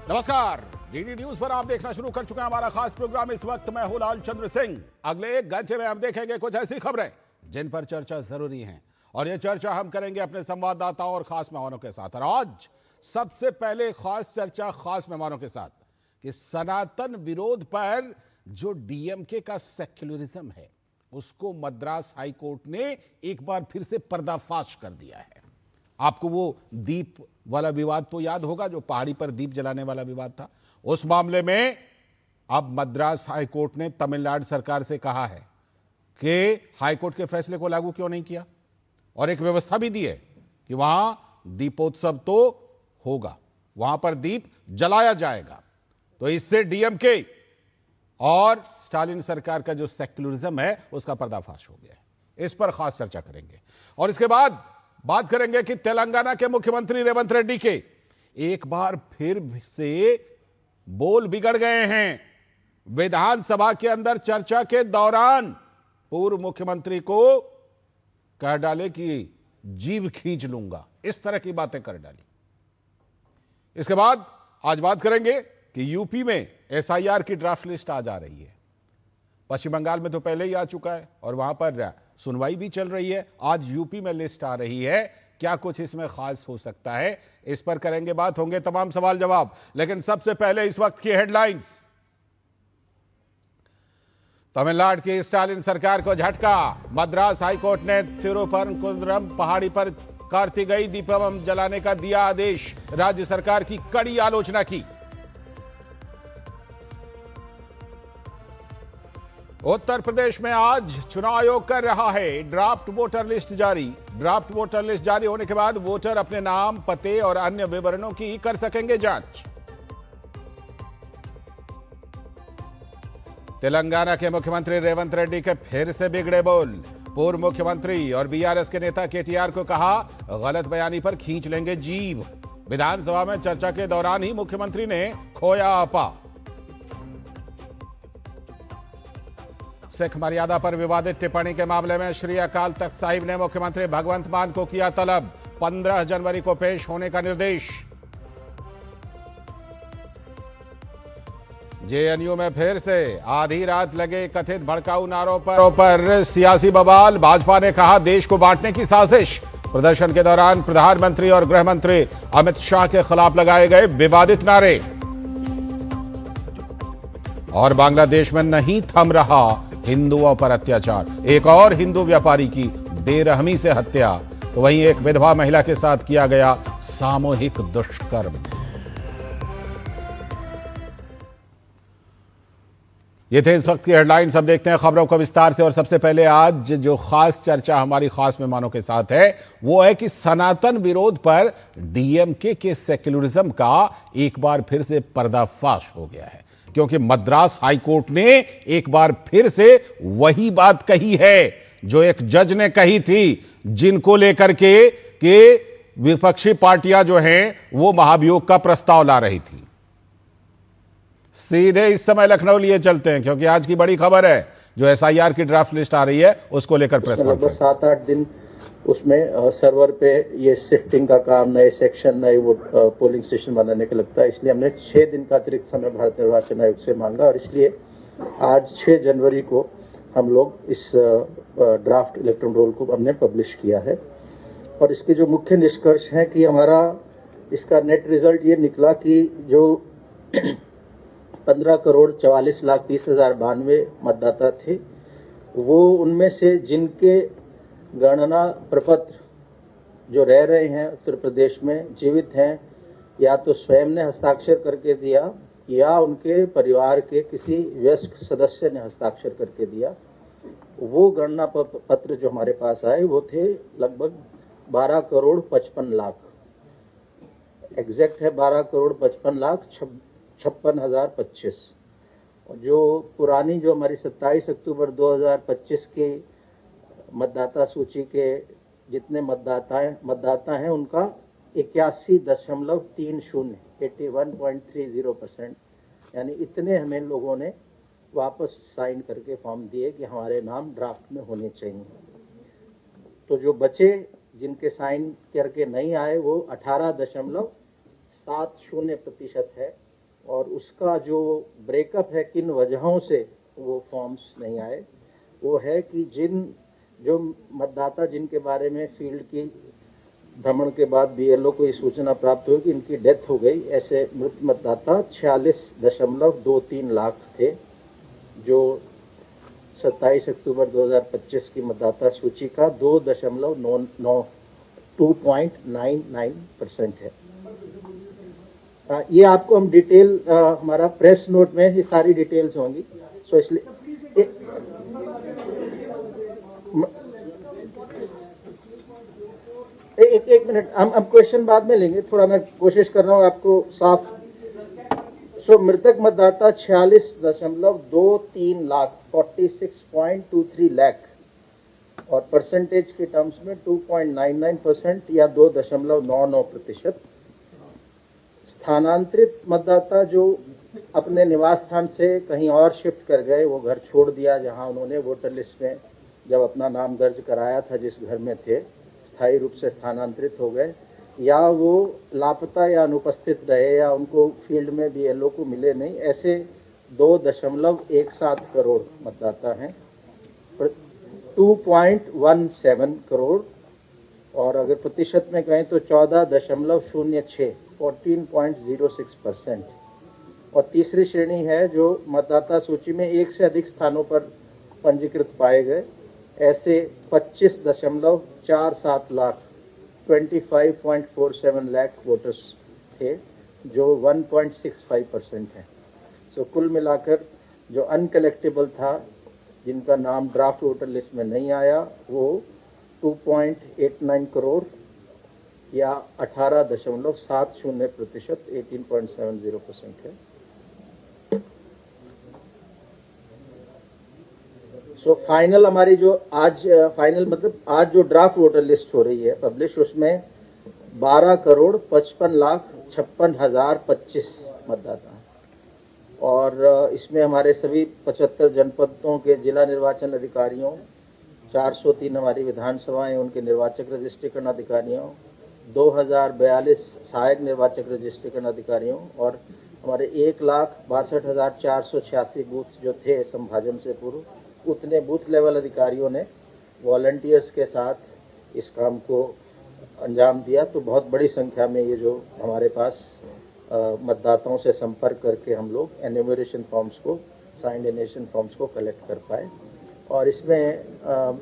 नमस्कार, DD news पर आप देखना शुरू कर चुके हैं हमारा खास प्रोग्राम। इस वक्त मैं हूं लाल चंद्र सिंह। अगले 1 घंटे में हम देखेंगे कुछ ऐसी खबरें जिन पर चर्चा जरूरी है, और यह चर्चा हम करेंगे अपने संवाददाताओं और खास मेहमानों के साथ। और आज सबसे पहले खास चर्चा खास मेहमानों के साथ कि सनातन विरोध पर जो डीएमके का सेक्युलरिज्म है उसको मद्रास हाईकोर्ट ने एक बार फिर से पर्दाफाश कर दिया है। आपको वो दीप वाला विवाद तो याद होगा, जो पहाड़ी पर दीप जलाने वाला विवाद था। उस मामले में अब मद्रास हाईकोर्ट ने तमिलनाडु सरकार से कहा है कि हाईकोर्ट के फैसले को लागू क्यों नहीं किया, और एक व्यवस्था भी दी है कि वहां दीपोत्सव तो होगा, वहां पर दीप जलाया जाएगा। तो इससे डीएमके और स्टालिन सरकार का जो सेक्युलरिज्म है उसका पर्दाफाश हो गया है। इस पर खास चर्चा करेंगे, और इसके बाद बात करेंगे कि तेलंगाना के मुख्यमंत्री रेवंत रेड्डी के एक बार फिर से बोल बिगड़ गए हैं। विधानसभा के अंदर चर्चा के दौरान पूर्व मुख्यमंत्री को कह डाले कि जीभ खींच लूंगा, इस तरह की बातें कर डाली। इसके बाद आज बात करेंगे कि यूपी में एसआईआर की ड्राफ्ट लिस्ट आ जा रही है। पश्चिम बंगाल में तो पहले ही आ चुका है और वहां पर सुनवाई भी चल रही है। आज यूपी में लिस्ट आ रही है, क्या कुछ इसमें खास हो सकता है, इस पर करेंगे बात, होंगे तमाम सवाल जवाब। लेकिन सबसे पहले इस वक्त की हेडलाइंस। तमिलनाडु की स्टालिन सरकार को झटका। मद्रास हाईकोर्ट ने तिरुपरंकुंद्रम पहाड़ी पर कार्तिकेय दीपम जलाने का दिया आदेश। राज्य सरकार की कड़ी आलोचना की। उत्तर प्रदेश में आज चुनाव आयोग कर रहा है ड्राफ्ट वोटर लिस्ट जारी। ड्राफ्ट वोटर लिस्ट जारी होने के बाद वोटर अपने नाम, पते और अन्य विवरणों की कर सकेंगे जांच। तेलंगाना के मुख्यमंत्री रेवंत रेड्डी के फिर से बिगड़े बोल। पूर्व मुख्यमंत्री और बीआरएस के नेता केटीआर को कहा गलत बयानी पर खींच लेंगे जीभ। विधानसभा में चर्चा के दौरान ही मुख्यमंत्री ने खोया आपा। सिख मर्यादा पर विवादित टिप्पणी के मामले में श्री अकाल तख्त साहिब ने मुख्यमंत्री भगवंत मान को किया तलब। 15 जनवरी को पेश होने का निर्देश। जेएनयू में फिर से आधी रात लगे कथित भड़काऊ नारों पर सियासी बवाल। भाजपा ने कहा देश को बांटने की साजिश। प्रदर्शन के दौरान प्रधानमंत्री और गृह मंत्री अमित शाह के खिलाफ लगाए गए विवादित नारे। और बांग्लादेश में नहीं थम रहा हिंदुओं पर अत्याचार। एक और हिंदू व्यापारी की बेरहमी से हत्या, तो वहीं एक विधवा महिला के साथ किया गया सामूहिक दुष्कर्म। ये थे इस वक्त की हेडलाइंस। अब देखते हैं खबरों को विस्तार से। और सबसे पहले आज जो खास चर्चा हमारी खास मेहमानों के साथ है वो है कि सनातन विरोध पर डीएमके के सेक्युलरिज्म का एक बार फिर से पर्दाफाश हो गया है, क्योंकि मद्रास हाईकोर्ट ने एक बार फिर से वही बात कही है जो एक जज ने कही थी, जिनको लेकर के विपक्षी पार्टियां जो हैं वो महाभियोग का प्रस्ताव ला रही थी। सीधे इस समय लखनऊ लिए चलते हैं, क्योंकि आज की बड़ी खबर है जो एसआईआर की ड्राफ्ट लिस्ट आ रही है उसको लेकर प्रेस कॉन्फ्रेंस। 7-8 दिन उसमें सर्वर पे ये शिफ्टिंग का काम, नए सेक्शन, नए वो पोलिंग स्टेशन बनाने का लगता है। इसलिए हमने 6 दिन का अतिरिक्त समय भारत निर्वाचन आयोग से मांगा, और इसलिए आज 6 जनवरी को हम लोग इस ड्राफ्ट इलेक्ट्रॉन रोल को हमने पब्लिश किया है। और इसके जो मुख्य निष्कर्ष हैं कि हमारा इसका नेट रिजल्ट ये निकला कि जो 15,44,30,92 मतदाता थे, वो उनमें से जिनके गणना प्रपत्र जो रह रहे हैं उत्तर प्रदेश में जीवित हैं, या तो स्वयं ने हस्ताक्षर करके दिया या उनके परिवार के किसी वयस्क सदस्य ने हस्ताक्षर करके दिया, वो गणना पत्र जो हमारे पास आए वो थे लगभग 12,55,00,000। एग्जैक्ट है 12,55,56,025। और जो पुरानी जो हमारी 27 अक्टूबर 2025 की मतदाता सूची के जितने मतदाता हैं उनका 81.30 81.30%, यानी इतने हमें लोगों ने वापस साइन करके फॉर्म दिए कि हमारे नाम ड्राफ्ट में होने चाहिए। तो जो बचे जिनके साइन करके नहीं आए वो 18.70% है, और उसका जो ब्रेकअप है किन वजहों से वो फॉर्म्स नहीं आए, वो है कि जो मतदाता जिनके बारे में फील्ड की भ्रमण के बाद BLO को ये सूचना प्राप्त हुई कि इनकी डेथ हो गई, ऐसे मृत मतदाता 46.23 लाख थे, जो 27 अक्टूबर 2025 की मतदाता सूची का 2.99% है। ये आपको हम डिटेल हमारा प्रेस नोट में ये सारी डिटेल्स होंगी, सो इसलिए एक मिनट, हम क्वेश्चन बाद में लेंगे, थोड़ा मैं कोशिश कर रहा हूँ आपको साफ। सो मृतक मतदाता 46.23 लाख 46.23 लाख और परसेंटेज के टर्म्स में 2.99% या 2.99%। स्थानांतरित मतदाता जो अपने निवास स्थान से कहीं और शिफ्ट कर गए, वो घर छोड़ दिया जहां उन्होंने वोटर लिस्ट में जब अपना नाम दर्ज कराया था, जिस घर में थे, स्थायी रूप से स्थानांतरित हो गए, या वो लापता या अनुपस्थित रहे या उनको फील्ड में BLO को मिले नहीं, ऐसे 2.17 करोड़ मतदाता हैं, 2.17 करोड़। और अगर प्रतिशत में कहें तो 14.06 14.06%। और तीसरी श्रेणी है जो मतदाता सूची में एक से अधिक स्थानों पर पंजीकृत पाए गए, ऐसे 25.47 लाख 25.47 लाख वोटर्स थे, जो 1.65% है। सो कुल मिलाकर जो अनकलेक्टेबल था, जिनका नाम ड्राफ्ट वोटर लिस्ट में नहीं आया, वो 2.89 करोड़ या 18.70%, 18.70% है। सो फाइनल हमारी जो आज फाइनल मतलब आज जो ड्राफ्ट वोटर लिस्ट हो रही है पब्लिश, उसमें 12,55,56,025 मतदाता हैं। और इसमें हमारे सभी 75 जनपदों के जिला निर्वाचन अधिकारियों, 403 हमारी विधानसभाएं उनके निर्वाचक रजिस्ट्रेशन अधिकारियों, 2042 सहायक निर्वाचक रजिस्ट्रेशन अधिकारियों और हमारे 1,62,486 बूथ जो थे संभाजन से पूर्व, उतने बूथ लेवल अधिकारियों ने वॉलंटियर्स के साथ इस काम को अंजाम दिया। तो बहुत बड़ी संख्या में ये जो हमारे पास मतदाताओं से संपर्क करके हम लोग एन्यूमरेशन फॉर्म्स को, साइंड एनेशन फॉर्म्स को कलेक्ट कर पाए। और इसमें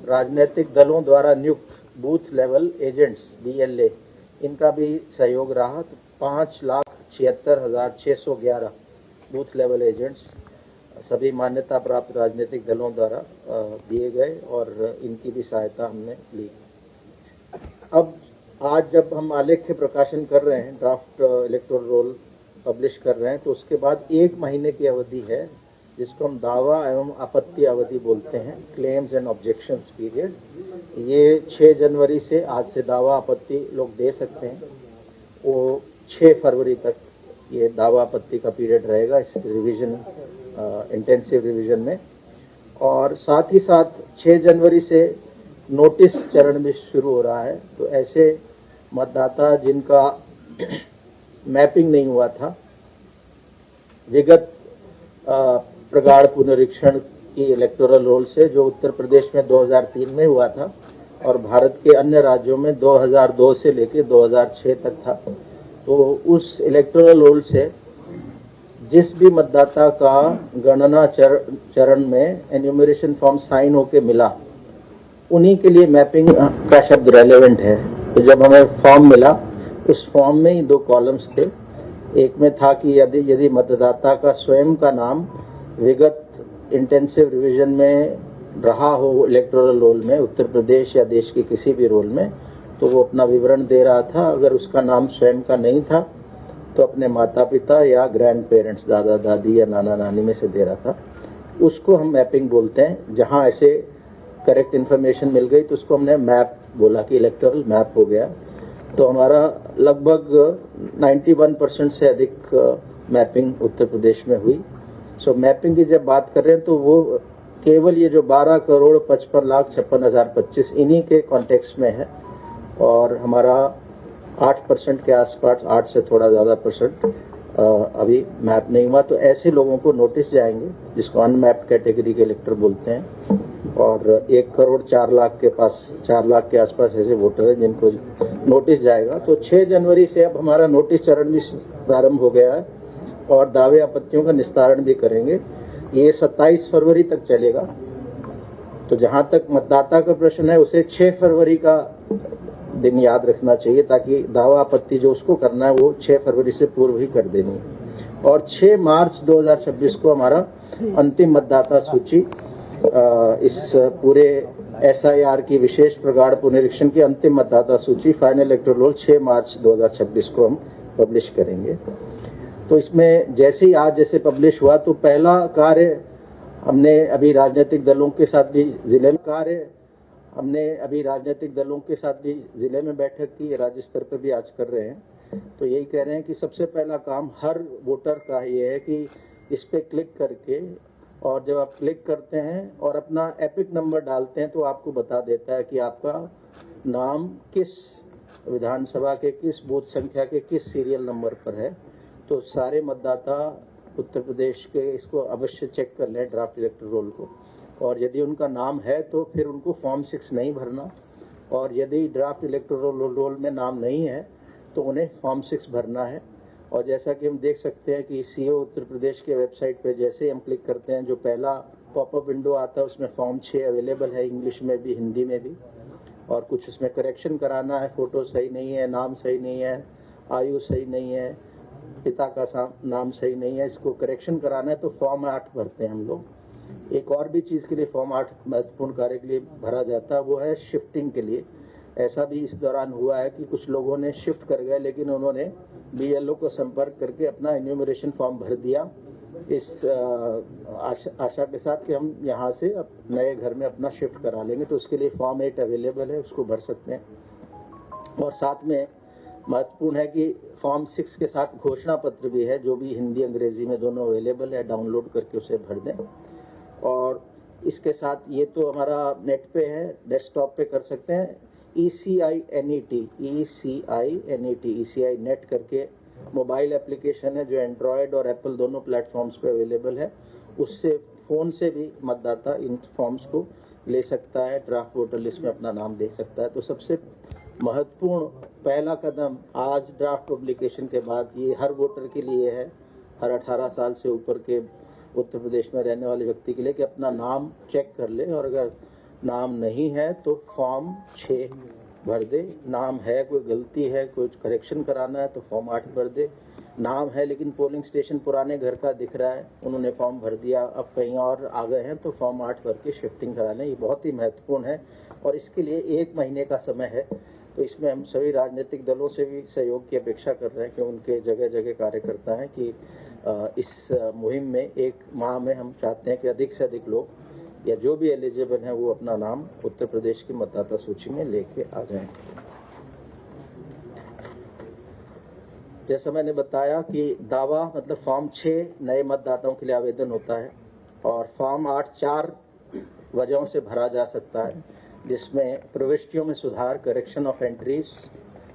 राजनीतिक दलों द्वारा नियुक्त बूथ लेवल एजेंट्स BLA, इनका भी सहयोग रहा। तो 5,76,611 बूथ लेवल एजेंट्स सभी मान्यता प्राप्त राजनीतिक दलों द्वारा दिए गए और इनकी भी सहायता हमने ली। अब आज जब हम आलेख्य प्रकाशन कर रहे हैं, ड्राफ्ट इलेक्टोरल रोल पब्लिश कर रहे हैं, तो उसके बाद 1 महीने की अवधि है, जिसको हम दावा एवं आपत्ति अवधि बोलते हैं, क्लेम्स एंड ऑब्जेक्शंस पीरियड। ये 6 जनवरी से, आज से दावा आपत्ति लोग दे सकते हैं, वो 6 फरवरी तक ये दावा आपत्ति का पीरियड रहेगा इस रिवीजन, इंटेंसिव रिवीजन में। और साथ ही साथ 6 जनवरी से नोटिस चरण भी शुरू हो रहा है। तो ऐसे मतदाता जिनका मैपिंग नहीं हुआ था, विगत प्रगाढ़ पुनरीक्षण की इलेक्टोरल रोल से, जो उत्तर प्रदेश में 2003 में हुआ था और भारत के अन्य राज्यों में 2002 से लेकर 2006 तक था, तो उस इलेक्टोरल रोल से जिस भी मतदाता का गणना चरण में एन्यूमरेशन फॉर्म साइन होके मिला, उन्हीं के लिए मैपिंग का शब्द रेलेवेंट है। तो जब हमें फॉर्म मिला, उस फॉर्म में ही 2 कॉलम्स थे। एक में था कि यदि मतदाता का स्वयं का नाम विगत इंटेंसिव रिवीजन में रहा हो इलेक्टोरल रोल में, उत्तर प्रदेश या देश के किसी भी रोल में, तो वो अपना विवरण दे रहा था। अगर उसका नाम स्वयं का नहीं था तो अपने माता पिता या ग्रैंड पेरेंट्स, दादा दादी या नाना नानी में से दे रहा था। उसको हम मैपिंग बोलते हैं। जहां ऐसे करेक्ट इन्फॉर्मेशन मिल गई तो उसको हमने मैप बोला कि इलेक्टोरल मैप हो गया। तो हमारा लगभग 91% से अधिक मैपिंग उत्तर प्रदेश में हुई। सो मैपिंग की जब बात कर रहे हैं तो वो केवल ये जो 12,55,56,025 इन्हीं के कॉन्टेक्स्ट में है। और हमारा 8% के आसपास, 8 से थोड़ा ज़्यादा % अभी मैप नहीं हुआ, तो ऐसे लोगों को नोटिस जाएंगे जिसको अनमैप्ड कैटेगरी के इलेक्टर बोलते हैं। और 1 करोड़ 4 लाख के पास 4 लाख के आसपास ऐसे वोटर हैं जिनको नोटिस जाएगा। तो 6 जनवरी से अब हमारा नोटिस चरण भी प्रारंभ हो गया है और दावे आपत्तियों का निस्तारण भी करेंगे। ये 27 फरवरी तक चलेगा। तो जहां तक मतदाता का प्रश्न है उसे 6 फरवरी का दिन याद रखना चाहिए, ताकि दावा आपत्ति जो उसको करना है वो 6 फरवरी से पूर्व ही कर देनी है। और 6 मार्च 2026 को हमारा अंतिम मतदाता सूची इस पूरे SIR की विशेष प्रगाढ़ पुनरीक्षण की अंतिम मतदाता सूची फाइनल इलेक्टोरल रोल 6 मार्च 2026 को हम पब्लिश करेंगे। तो इसमें जैसे ही आज जैसे पब्लिश हुआ तो पहला कार्य हमने अभी राजनीतिक दलों के साथ भी जिले में बैठक की, राज्य स्तर पर भी आज कर रहे हैं। तो यही कह रहे हैं कि सबसे पहला काम हर वोटर का ये है कि इस पे क्लिक करके, और जब आप क्लिक करते हैं और अपना एपिक नंबर डालते हैं तो आपको बता देता है कि आपका नाम किस विधानसभा के किस बूथ संख्या के किस सीरियल नंबर पर है। तो सारे मतदाता उत्तर प्रदेश के इसको अवश्य चेक कर लें ड्राफ्ट इलेक्टर रोल को, और यदि उनका नाम है तो फिर उनको फॉर्म 6 नहीं भरना, और यदि ड्राफ्ट इलेक्टोरल रोल में नाम नहीं है तो उन्हें फॉर्म 6 भरना है। और जैसा कि हम देख सकते हैं कि सीओ उत्तर प्रदेश के वेबसाइट पे जैसे ही हम क्लिक करते हैं जो पहला पॉपअप विंडो आता है उसमें फॉर्म 6 अवेलेबल है, इंग्लिश में भी हिंदी में भी। और कुछ उसमें करेक्शन कराना है, फोटो सही नहीं है, नाम सही नहीं है, आयु सही नहीं है, पिता का नाम सही नहीं है, इसको करेक्शन कराना है तो फॉर्म 8 भरते हैं हम लोग। एक और भी चीज़ के लिए फॉर्म 8 महत्वपूर्ण कार्य के लिए भरा जाता है, वो है शिफ्टिंग के लिए। ऐसा भी इस दौरान हुआ है कि कुछ लोगों ने शिफ्ट कर गए लेकिन उन्होंने BLO को संपर्क करके अपना इन्यूमरेशन फॉर्म भर दिया, इस आशा के साथ कि हम यहाँ से नए घर में अपना शिफ्ट करा लेंगे। तो उसके लिए फॉर्म 8 अवेलेबल है, उसको भर सकते हैं। और साथ में महत्वपूर्ण है कि फॉर्म 6 के साथ घोषणा पत्र भी है, जो भी हिंदी अंग्रेजी में दोनों अवेलेबल है, डाउनलोड करके उसे भर दें। और इसके साथ ये तो हमारा नेट पे है, डेस्कटॉप पे कर सकते हैं। ECI नेट करके मोबाइल एप्लीकेशन है जो एंड्रॉयड और एप्पल दोनों प्लेटफॉर्म्स पे अवेलेबल है। उससे फ़ोन से भी मतदाता इन फॉर्म्स को ले सकता है, ड्राफ्ट वोटर लिस्ट में अपना नाम देख सकता है। तो सबसे महत्वपूर्ण पहला कदम आज ड्राफ्ट पब्लिकेशन के बाद ये हर वोटर के लिए है, हर 18 साल से ऊपर के उत्तर प्रदेश में रहने वाले व्यक्ति के लिए, कि अपना नाम चेक कर ले, और अगर नाम नहीं है तो फॉर्म 6 भर दे। नाम है, कोई गलती है, कोई करेक्शन कराना है तो फॉर्म 8 भर दे। नाम है लेकिन पोलिंग स्टेशन पुराने घर का दिख रहा है, उन्होंने फॉर्म भर दिया, अब कहीं और आ गए हैं तो फॉर्म 8 भर के शिफ्टिंग करा लें। ये बहुत ही महत्वपूर्ण है और इसके लिए 1 महीने का समय है। तो इसमें हम सभी राजनीतिक दलों से भी सहयोग की अपेक्षा कर रहे हैं कि उनके जगह जगह कार्यकर्ता हैं कि इस मुहिम में 1 माह में हम चाहते हैं कि अधिक से अधिक लोग या जो भी एलिजिबल हैं वो अपना नाम उत्तर प्रदेश की मतदाता सूची में लेके आ जाएं। जैसा मैंने बताया कि दावा मतलब फॉर्म 6 नए मतदाताओं के लिए आवेदन होता है, और फॉर्म 8 4 वजहों से भरा जा सकता है, जिसमें प्रविष्टियों में सुधार, करेक्शन ऑफ एंट्रीज,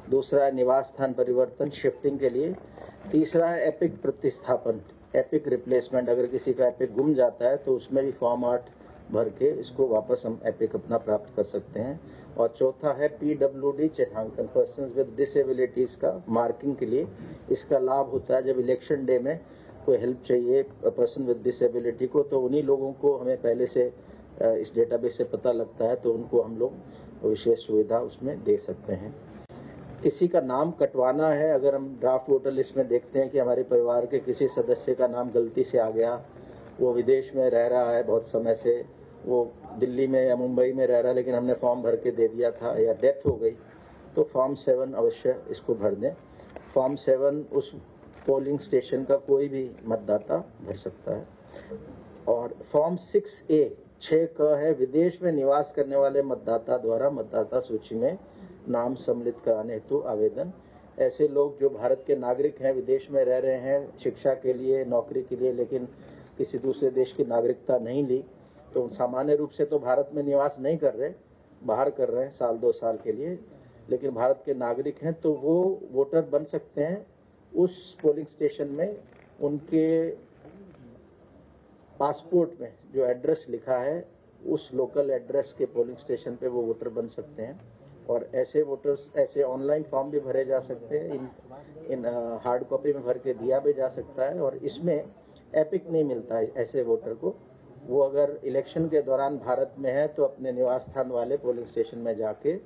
दूसरा है निवास स्थान परिवर्तन शिफ्टिंग के लिए, तीसरा है एपिक प्रतिस्थापन, एपिक रिप्लेसमेंट, अगर किसी का एपिक गुम जाता है तो उसमें भी फॉर्म 8 भर के इसको वापस हम एपिक अपना प्राप्त कर सकते हैं, और चौथा है PWD चिन्हांकन, पर्सन्स विद डिसेबिलिटीज का मार्किंग के लिए। इसका लाभ होता है जब इलेक्शन डे में कोई हेल्प चाहिए पर्सन विद डिसेबिलिटी को, तो उन्हीं लोगों को हमें पहले से इस डेटाबेस से पता लगता है, तो उनको हम लोग विशेष सुविधा उसमें दे सकते हैं। किसी का नाम कटवाना है, अगर हम ड्राफ्ट वोटर लिस्ट में देखते हैं कि हमारे परिवार के किसी सदस्य का नाम गलती से आ गया, वो विदेश में रह रहा है बहुत समय से, वो दिल्ली में या मुंबई में रह रहा है लेकिन हमने फॉर्म भर के दे दिया था, या डेथ हो गई, तो फॉर्म 7 अवश्य इसको भर दें। फॉर्म 7 उस पोलिंग स्टेशन का कोई भी मतदाता भर सकता है। और फॉर्म 6A 6 क है विदेश में निवास करने वाले मतदाता द्वारा मतदाता सूची में नाम सम्मिलित कराने हेतु आवेदन। ऐसे लोग जो भारत के नागरिक हैं, विदेश में रह रहे हैं शिक्षा के लिए, नौकरी के लिए, लेकिन किसी दूसरे देश की नागरिकता नहीं ली, तो सामान्य रूप से तो भारत में निवास नहीं कर रहे, बाहर कर रहे हैं 1-2 साल के लिए, लेकिन भारत के नागरिक हैं, तो वो वोटर बन सकते हैं उस पोलिंग स्टेशन में उनके पासपोर्ट में जो एड्रेस लिखा है उस लोकल एड्रेस के पोलिंग स्टेशन पे वो वोटर बन सकते हैं। और ऐसे वोटर्स ऐसे ऑनलाइन फॉर्म भी भरे जा सकते हैं, इन हार्ड कॉपी में भर के दिया भी जा सकता है। और इसमें एपिक नहीं मिलता है ऐसे वोटर को। वो अगर इलेक्शन के दौरान भारत में है तो अपने निवास स्थान वाले पोलिंग स्टेशन में जाके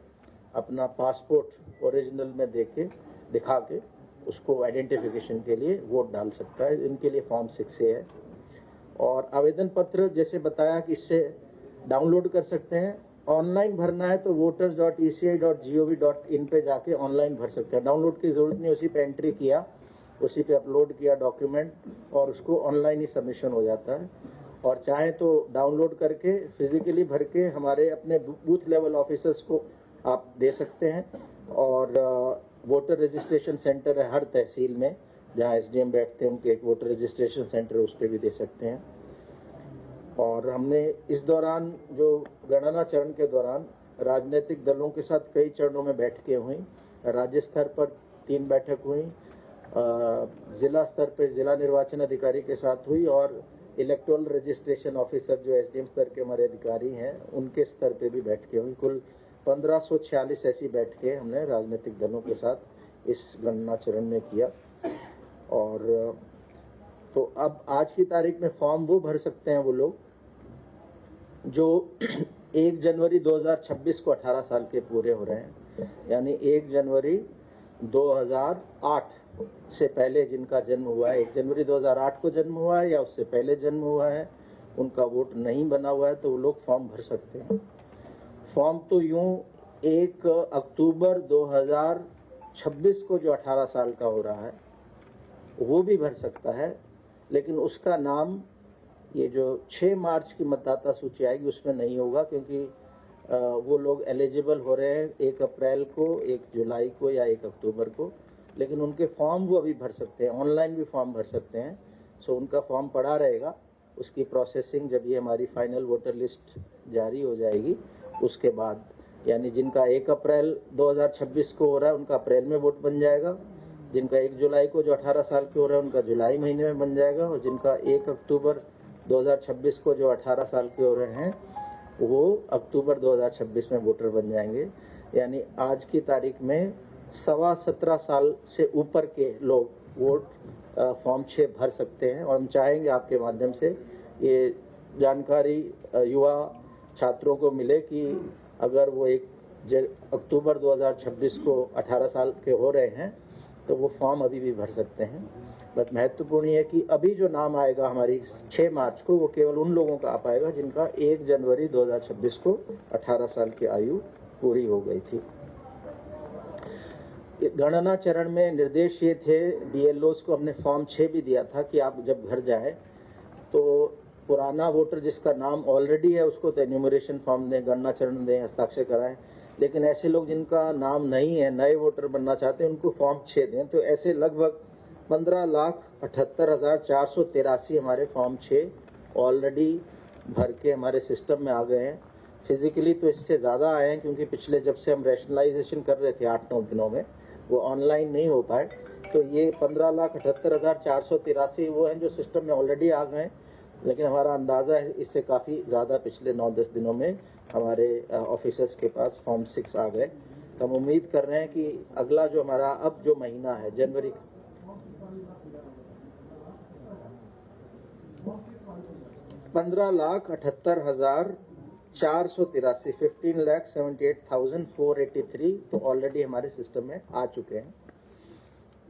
अपना पासपोर्ट ओरिजिनल में दिखा के उसको आइडेंटिफिकेशन के लिए वोट डाल सकता है। इनके लिए फॉर्म 6A है। और आवेदन पत्र जैसे बताया कि इससे डाउनलोड कर सकते हैं। ऑनलाइन भरना है तो voters.eci.gov.in पे जाके ऑनलाइन भर सकते हैं। डाउनलोड की जरूरत नहीं, उसी पे एंट्री किया, उसी पे अपलोड किया डॉक्यूमेंट और उसको ऑनलाइन ही सबमिशन हो जाता है। और चाहे तो डाउनलोड करके फिजिकली भर के हमारे अपने बूथ लेवल ऑफिसर्स को आप दे सकते हैं। और वोटर रजिस्ट्रेशन सेंटर है हर तहसील में, जहां एसडीएम बैठते हैं उनके एक वोटर रजिस्ट्रेशन सेंटर, उस पर भी दे सकते हैं। और हमने इस दौरान जो गणना चरण के दौरान राजनीतिक दलों के साथ कई चरणों में बैठकें हुई। राज्य स्तर पर 3 बैठक हुई, जिला स्तर पर जिला निर्वाचन अधिकारी के साथ हुई और इलेक्टोरल रजिस्ट्रेशन ऑफिसर जो एसडीएम स्तर के हमारे अधिकारी हैं उनके स्तर पे भी बैठकें हुई। कुल 1546 ऐसी बैठकें हमने राजनीतिक दलों के साथ इस गणना चरण में किया। और तो अब आज की तारीख में फॉर्म वो भर सकते हैं वो लोग जो 1 जनवरी 2026 को 18 साल के पूरे हो रहे हैं, यानी 1 जनवरी 2008 से पहले जिनका जन्म हुआ है, 1 जनवरी 2008 को जन्म हुआ है या उससे पहले जन्म हुआ है, उनका वोट नहीं बना हुआ है तो वो लोग फॉर्म भर सकते हैं। फॉर्म तो यूं 1 अक्टूबर 2026 को जो 18 साल का हो रहा है वो भी भर सकता है, लेकिन उसका नाम ये जो 6 मार्च की मतदाता सूची आएगी उसमें नहीं होगा, क्योंकि वो लोग एलिजिबल हो रहे हैं 1 अप्रैल को, 1 जुलाई को या 1 अक्टूबर को। लेकिन उनके फॉर्म वो अभी भर सकते हैं, ऑनलाइन भी फॉर्म भर सकते हैं। सो उनका फॉर्म पड़ा रहेगा, उसकी प्रोसेसिंग जब ये हमारी फाइनल वोटर लिस्ट जारी हो जाएगी उसके बाद, यानी जिनका 1 अप्रैल 2026 को हो रहा है उनका अप्रैल में वोट बन जाएगा, जिनका 1 जुलाई को जो 18 साल के हो रहा है उनका जुलाई महीने में बन जाएगा, और जिनका 1 अक्टूबर 2026 को जो 18 साल के हो रहे हैं वो अक्टूबर 2026 में वोटर बन जाएंगे। यानी आज की तारीख में 17.25 साल से ऊपर के लोग वोट फॉर्म 6 भर सकते हैं। और हम चाहेंगे आपके माध्यम से ये जानकारी युवा छात्रों को मिले कि अगर वो 1 अक्टूबर 2026 को 18 साल के हो रहे हैं तो वो फॉर्म अभी भी भर सकते हैं। बट महत्वपूर्ण है कि अभी जो नाम आएगा हमारी 6 मार्च को वो केवल उन लोगों का आ पाएगा जिनका 1 जनवरी 2026 को 18 साल की आयु पूरी हो गई थी। गणना चरण में निर्देश ये थे, बीएलओस को हमने फॉर्म 6 भी दिया था कि आप जब घर जाए तो पुराना वोटर जिसका नाम ऑलरेडी है उसको तो एन्यूमरेशन फॉर्म दें, गणना चरण दें, हस्ताक्षर कराएं। लेकिन ऐसे लोग जिनका नाम नहीं है, नए वोटर बनना चाहते हैं, उनको फॉर्म 6 दें। तो ऐसे लगभग 15,78,483 हमारे फॉर्म 6 ऑलरेडी भर के हमारे सिस्टम में आ गए हैं। फिजिकली तो इससे ज़्यादा आए हैं, क्योंकि पिछले जब से हम रैशनलाइजेशन कर रहे थे 8-9 दिनों में वो ऑनलाइन नहीं हो पाए। तो ये 15,78,483 वो हैं जो सिस्टम में ऑलरेडी आ गए हैं, लेकिन हमारा अंदाज़ा है इससे काफ़ी ज़्यादा पिछले 9-10 दिनों में हमारे ऑफिसर्स के पास फॉर्म 6 आ गए। तो हम उम्मीद कर रहे हैं कि अगला जो हमारा अब जो महीना है जनवरी 15,78,483 15,78,483 तो ऑलरेडी हमारे सिस्टम में आ चुके हैं।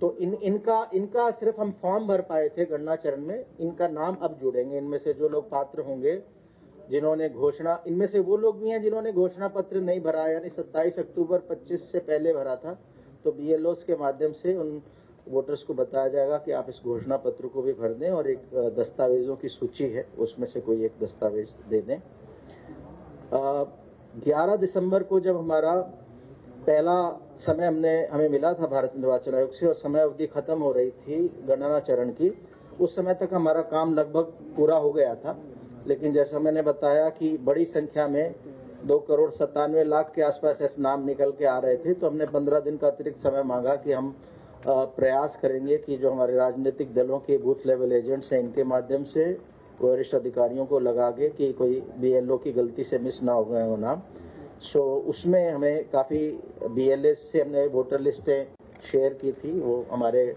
तो इनका सिर्फ हम फॉर्म भर पाए थे गणना चरण में, इनका नाम अब जुड़ेंगे। इनमें से जो लोग पात्र होंगे जिन्होंने घोषणा, इनमें से वो लोग भी हैं जिन्होंने घोषणा पत्र नहीं भरा, यानी 27 अक्टूबर 25 से पहले भरा था, तो बीएलओस के माध्यम से उन वोटर्स को बताया जाएगा कि आप इस घोषणा पत्र को भी भर दें और एक दस्तावेजों की सूची है उसमें से कोई एक दस्तावेज दे दें। 11 दिसंबर को जब हमारा पहला समय हमें मिला था भारत निर्वाचन आयोग से और समय अवधि खत्म हो रही थी गणना चरण की, उस समय तक हमारा काम लगभग पूरा हो गया था। लेकिन जैसा मैंने बताया कि बड़ी संख्या में 2,97,00,000 के आसपास ऐसे नाम निकल के आ रहे थे, तो हमने 15 दिन का अतिरिक्त समय मांगा कि हम प्रयास करेंगे कि जो हमारे राजनीतिक दलों के बूथ लेवल एजेंट्स हैं, इनके माध्यम से वरिष्ठ अधिकारियों को लगा के कि कोई BLO की गलती से मिस ना हो गए हो नाम। सो उसमें हमें काफ़ी BLS से हमने वोटर लिस्टें शेयर की थी, वो हमारे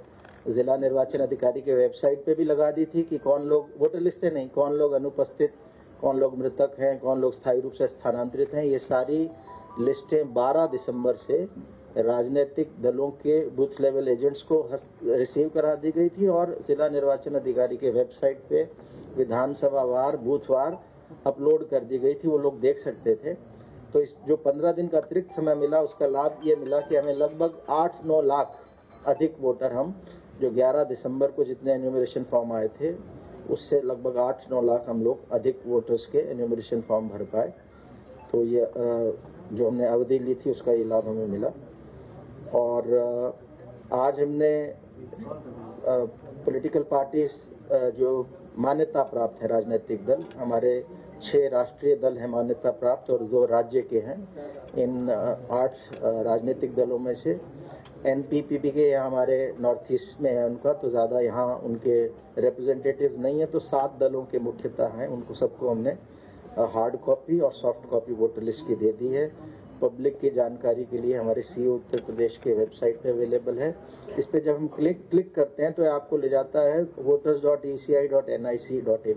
जिला निर्वाचन अधिकारी के वेबसाइट पे भी लगा दी थी कि कौन लोग, वोटर लिस्टें नहीं, कौन लोग अनुपस्थित, कौन लोग मृतक हैं, कौन लोग स्थायी रूप से स्थानांतरित हैं। ये सारी लिस्टें 12 दिसंबर से राजनीतिक दलों के बूथ लेवल एजेंट्स को रिसीव करा दी गई थी और जिला निर्वाचन अधिकारी के वेबसाइट पे विधानसभा वार, बूथवार अपलोड कर दी गई थी, वो लोग देख सकते थे। तो इस जो 15 दिन का अतिरिक्त समय मिला, उसका लाभ ये मिला कि हमें लगभग 8-9 लाख अधिक वोटर, हम जो 11 दिसंबर को जितने एन्यूमरेशन फॉर्म आए थे उससे लगभग 8-9 लाख हम लोग अधिक वोटर्स के एन्यूमरेशन फॉर्म भर पाए। तो ये जो हमने अवधि ली थी उसका ये लाभ हमें मिला। और आज हमने पॉलिटिकल पार्टीज जो मान्यता प्राप्त है, राजनीतिक दल, हमारे 6 राष्ट्रीय दल हैं मान्यता प्राप्त और 2 राज्य के हैं। इन 8 राजनीतिक दलों में से NPPP के यहाँ हमारे नॉर्थ ईस्ट में है उनका, तो ज़्यादा यहाँ उनके रिप्रेजेंटेटिव्स नहीं है, तो 7 दलों के मुख्यतः हैं, उनको सबको हमने हार्ड कॉपी और सॉफ्ट कॉपी वोटर लिस्ट की दे दी है। पब्लिक की जानकारी के लिए हमारे CO उत्तर प्रदेश के वेबसाइट पे अवेलेबल है। इस पे जब हम क्लिक करते हैं तो आपको ले जाता है voters.eci.nic.in,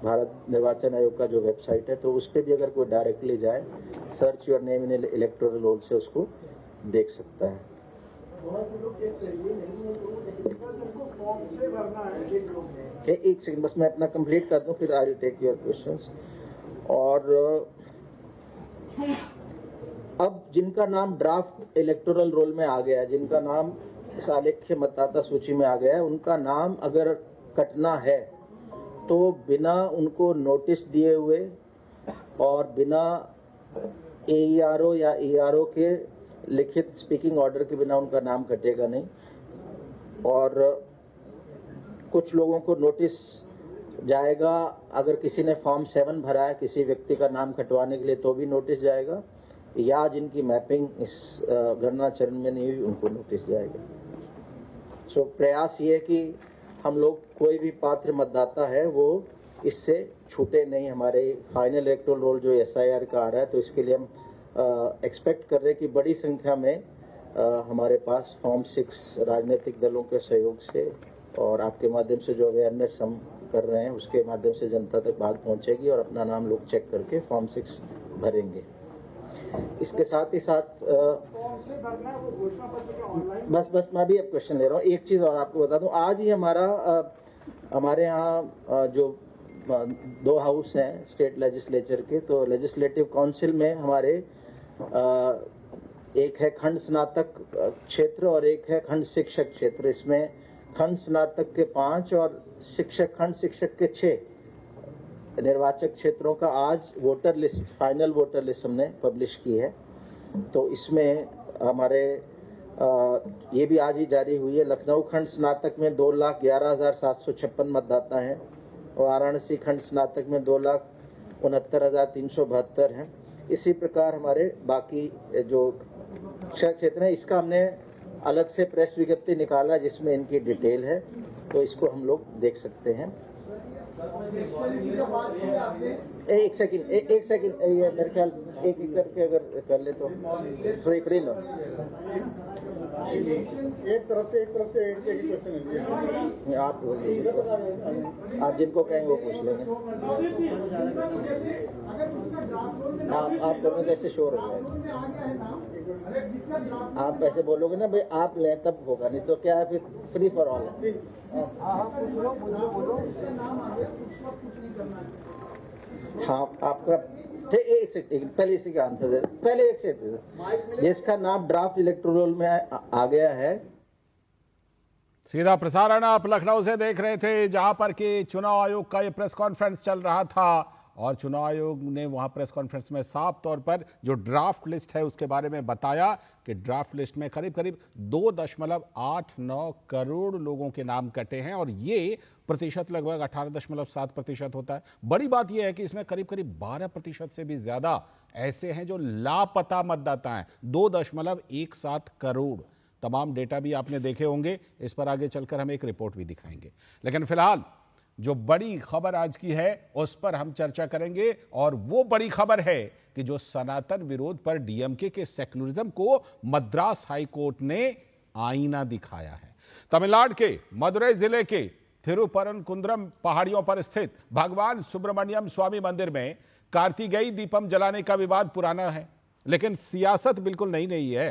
भारत निर्वाचन आयोग का जो वेबसाइट है। तो उस पर भी अगर कोई डायरेक्टली जाए, search your name in electoral roll से उसको देख सकता है। एक सेकंड बस मैं अपना कंप्लीट कर दूं, फिर I will take your questions. और अब जिनका नाम ड्राफ्ट इलेक्टोरल रोल में आ गया है, जिनका नाम इस आलेख्य मतदाता सूची में आ गया है, उनका नाम अगर कटना है तो बिना उनको नोटिस दिए हुए और बिना AERO या ERO के लिखित स्पीकिंग ऑर्डर के बिना उनका नाम कटेगा नहीं। और कुछ लोगों को नोटिस जाएगा, अगर किसी ने फॉर्म 7 भरा है किसी व्यक्ति का नाम कटवाने के लिए तो भी नोटिस जाएगा, या जिनकी मैपिंग इस गणना चरण में नहीं हुई उनको नोटिस जाएगा। सो प्रयास ये है कि हम लोग, कोई भी पात्र मतदाता है वो इससे छूटे नहीं। हमारे फाइनल इलेक्टोरल रोल जो SIR का आ रहा है, तो इसके लिए हम एक्सपेक्ट कर रहे हैं कि बड़ी संख्या में हमारे पास फॉर्म 6 राजनीतिक दलों के सहयोग से और आपके माध्यम से जो अवेयरनेस हम कर रहे हैं उसके माध्यम से जनता तक बात पहुंचेगी और अपना नाम लोग चेक करके फॉर्म 6 भरेंगे। इसके साथ ही साथ बस मैं भी अब क्वेश्चन ले रहा हूँ। एक चीज़ और आपको बता दूं, आज ही हमारे यहाँ जो 2 हाउस हैं स्टेट लेजिस्लेचर के, तो लेजिस्लेटिव काउंसिल में हमारे एक है खंड स्नातक क्षेत्र और एक है खंड शिक्षक क्षेत्र। इसमें खंड स्नातक के 5 और खंड शिक्षक के 6 निर्वाचक क्षेत्रों का आज voter list, final voter list हमने पब्लिश की है। तो इसमें हमारे ये भी आज ही जारी हुई है। लखनऊ खंड स्नातक में 2,11,756 मतदाता हैं, वाराणसी खंड स्नातक में 2,69,372 हैं। इसी प्रकार हमारे बाकी जो क्षेत्र है, इसका हमने अलग से प्रेस विज्ञप्ति निकाला जिसमें इनकी डिटेल है, तो इसको हम लोग देख सकते हैं। एक सेकंड ये मेरे ख्याल एक करके अगर कर ले तो फ्री लो। एक तरफ से एक क्वेश्चन आप जिनको कहेंगे वो पूछ लेंगे। आप करोगे कैसे शोर हो जाएगा? आप ऐसे बोलोगे ना भाई आप लें तब होगा, नहीं तो क्या है फिर फ्री फॉर ऑल है। हाँ आपका एक सेकंड पहले इसी का आंसर दे, पहले एक सेकंड। जिसका नाम ड्राफ्ट इलेक्टोरल में आ गया है। सीधा प्रसारण आप लखनऊ से देख रहे थे, जहां पर कि चुनाव आयोग का ये प्रेस कॉन्फ्रेंस चल रहा था और चुनाव आयोग ने वहां प्रेस कॉन्फ्रेंस में साफ तौर पर जो ड्राफ्ट लिस्ट है उसके बारे में बताया कि ड्राफ्ट लिस्ट में करीब करीब 2.89 करोड़ लोगों के नाम कटे हैं और ये प्रतिशत लगभग 18.7% होता है। बड़ी बात यह है कि इसमें करीब करीब 12% से भी ज्यादा ऐसे हैं जो लापता मतदाता हैं, 2.17 करोड़। तमाम डेटा भी आपने देखे होंगे। इस पर आगे चलकर हम एक रिपोर्ट भी दिखाएंगे, लेकिन फिलहाल जो बड़ी खबर आज की है उस पर हम चर्चा करेंगे। और वो बड़ी खबर है कि जो सनातन विरोध पर डीएमके के सेक्युलरिज्म को मद्रास हाईकोर्ट ने आईना दिखाया है। तमिलनाडु के मदुरै जिले के थिरुपरनकुंद्रम पहाड़ियों पर स्थित भगवान सुब्रमण्यम स्वामी मंदिर में कार्तिकेय दीपम जलाने का विवाद पुराना है, लेकिन सियासत बिल्कुल नई नहीं है।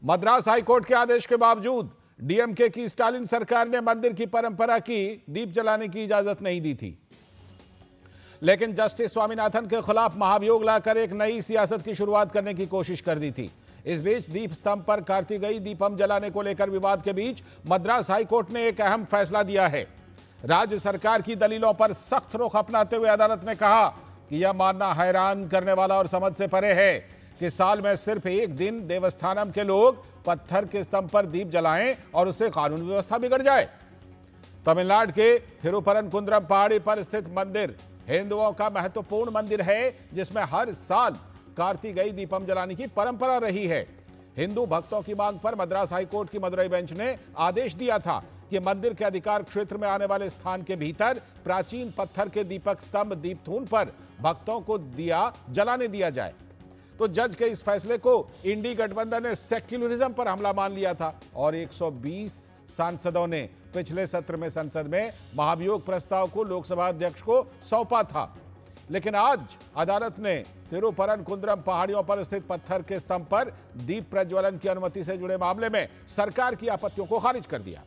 मद्रास हाईकोर्ट के आदेश के बावजूद डीएमके की स्टालिन सरकार ने मंदिर की परंपरा की दीप जलाने की इजाजत नहीं दी थी, लेकिन जस्टिस स्वामीनाथन के खिलाफ महाभियोग लाकर एक नई सियासत की शुरुआत करने की कोशिश कर दी थी। इस बीच दीप स्तंभ पर कार्तिकेय दीपम जलाने को लेकर विवाद के बीच मद्रास हाईकोर्ट ने एक अहम फैसला दिया है। राज्य सरकार की दलीलों पर सख्त रुख अपनाते हुए अदालत ने कहा कि यह मानना हैरान करने वाला और समझ से परे है कि साल में सिर्फ एक दिन देवस्थानम के लोग पत्थर के स्तंभ पर दीप जलाएं और उससे कानून व्यवस्था बिगड़ जाए। तमिलनाडु के थिरुपरनकुंद्रम पहाड़ी पर स्थित मंदिर हिंदुओं का महत्वपूर्ण मंदिर है, जिसमें हर साल कार्तिकेय दीपम जलाने की परंपरा रही है। हिंदू भक्तों की मांग पर मद्रास हाईकोर्ट की मदुरै बेंच ने आदेश दिया था कि मंदिर के अधिकार क्षेत्र में आने वाले स्थान के भीतर प्राचीन पत्थर के दीपक स्तंभ दीपथून पर भक्तों को दिया जलाने दिया जाए। तो जज के इस फैसले को इंडी गठबंधन ने सेक्युलरिज्म पर हमला मान लिया था और 120 सांसदों ने पिछले सत्र में संसद में महाभियोग प्रस्ताव को लोकसभा अध्यक्ष को सौंपा था। लेकिन आज अदालत ने थिरुपरनकुंद्रम पहाड़ियों पर स्थित पत्थर के स्तंभ पर दीप प्रज्वलन की अनुमति से जुड़े मामले में सरकार की आपत्तियों को खारिज कर दिया।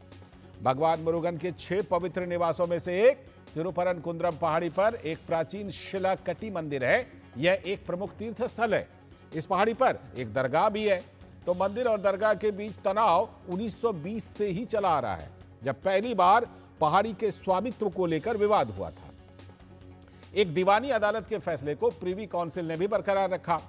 भगवान मुरुगन के 6 पवित्र निवासों में से एक थिरुपरनकुंद्रम पहाड़ी पर एक प्राचीन शिलाकटी मंदिर है। यह एक प्रमुख तीर्थ स्थल है। इस पहाड़ी पर एक दरगाह भी है। तो मंदिर और दरगाह के बीच तनाव 1920 से ही चला आ रहा है, जब पहली बार पहाड़ी के स्वामित्व को लेकर विवाद हुआ था। एक दीवानी अदालत के फैसले को प्रीवी काउंसिल ने भी बरकरार रखा।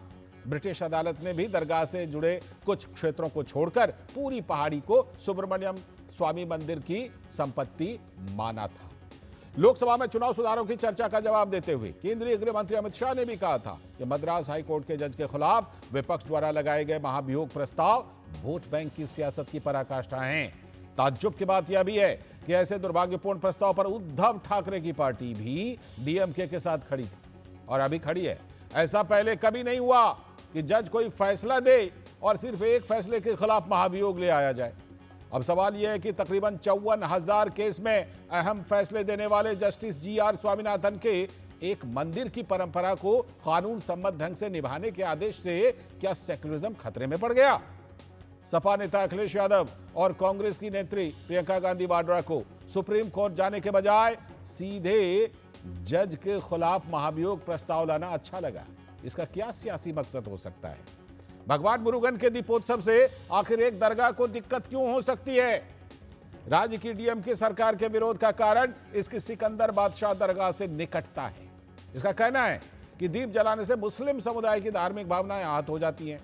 ब्रिटिश अदालत ने भी दरगाह से जुड़े कुछ क्षेत्रों को छोड़कर पूरी पहाड़ी को सुब्रमण्यम स्वामी मंदिर की संपत्ति माना था। लोकसभा में चुनाव सुधारों की चर्चा का जवाब देते हुए केंद्रीय गृह मंत्री अमित शाह ने भी कहा था कि मद्रास हाईकोर्ट के जज के खिलाफ विपक्ष द्वारा लगाए गए महाभियोग प्रस्ताव वोट बैंक की सियासत की पराकाष्ठा हैं। ताज्जुब की बात यह भी है कि ऐसे दुर्भाग्यपूर्ण प्रस्ताव पर उद्धव ठाकरे की पार्टी भी डीएमके के साथ खड़ी थी और अभी खड़ी है। ऐसा पहले कभी नहीं हुआ कि जज कोई फैसला दे और सिर्फ एक फैसले के खिलाफ महाभियोग ले आया जाए। अब सवाल यह है कि तकरीबन 54,000 केस में अहम फैसले देने वाले जस्टिस जीआर स्वामीनाथन के एक मंदिर की परंपरा को कानून सम्मत ढंग से निभाने के आदेश से क्या सेक्युलरिज्म खतरे में पड़ गया? सपा नेता अखिलेश यादव और कांग्रेस की नेत्री प्रियंका गांधी वाड्रा को सुप्रीम कोर्ट जाने के बजाय सीधे जज के खिलाफ महाभियोग प्रस्ताव लाना अच्छा लगा। इसका क्या सियासी मकसद हो सकता है? भगवान मुरुगन के दीपोत्सव से आखिर एक दरगाह को दिक्कत क्यों हो सकती है? राज्य की डीएमके सरकार के विरोध का कारण इसकी सिकंदर बादशाह दरगाह से निकटता है। इसका कहना है कि दीप जलाने से मुस्लिम समुदाय की धार्मिक भावनाएं आहत हो जाती हैं।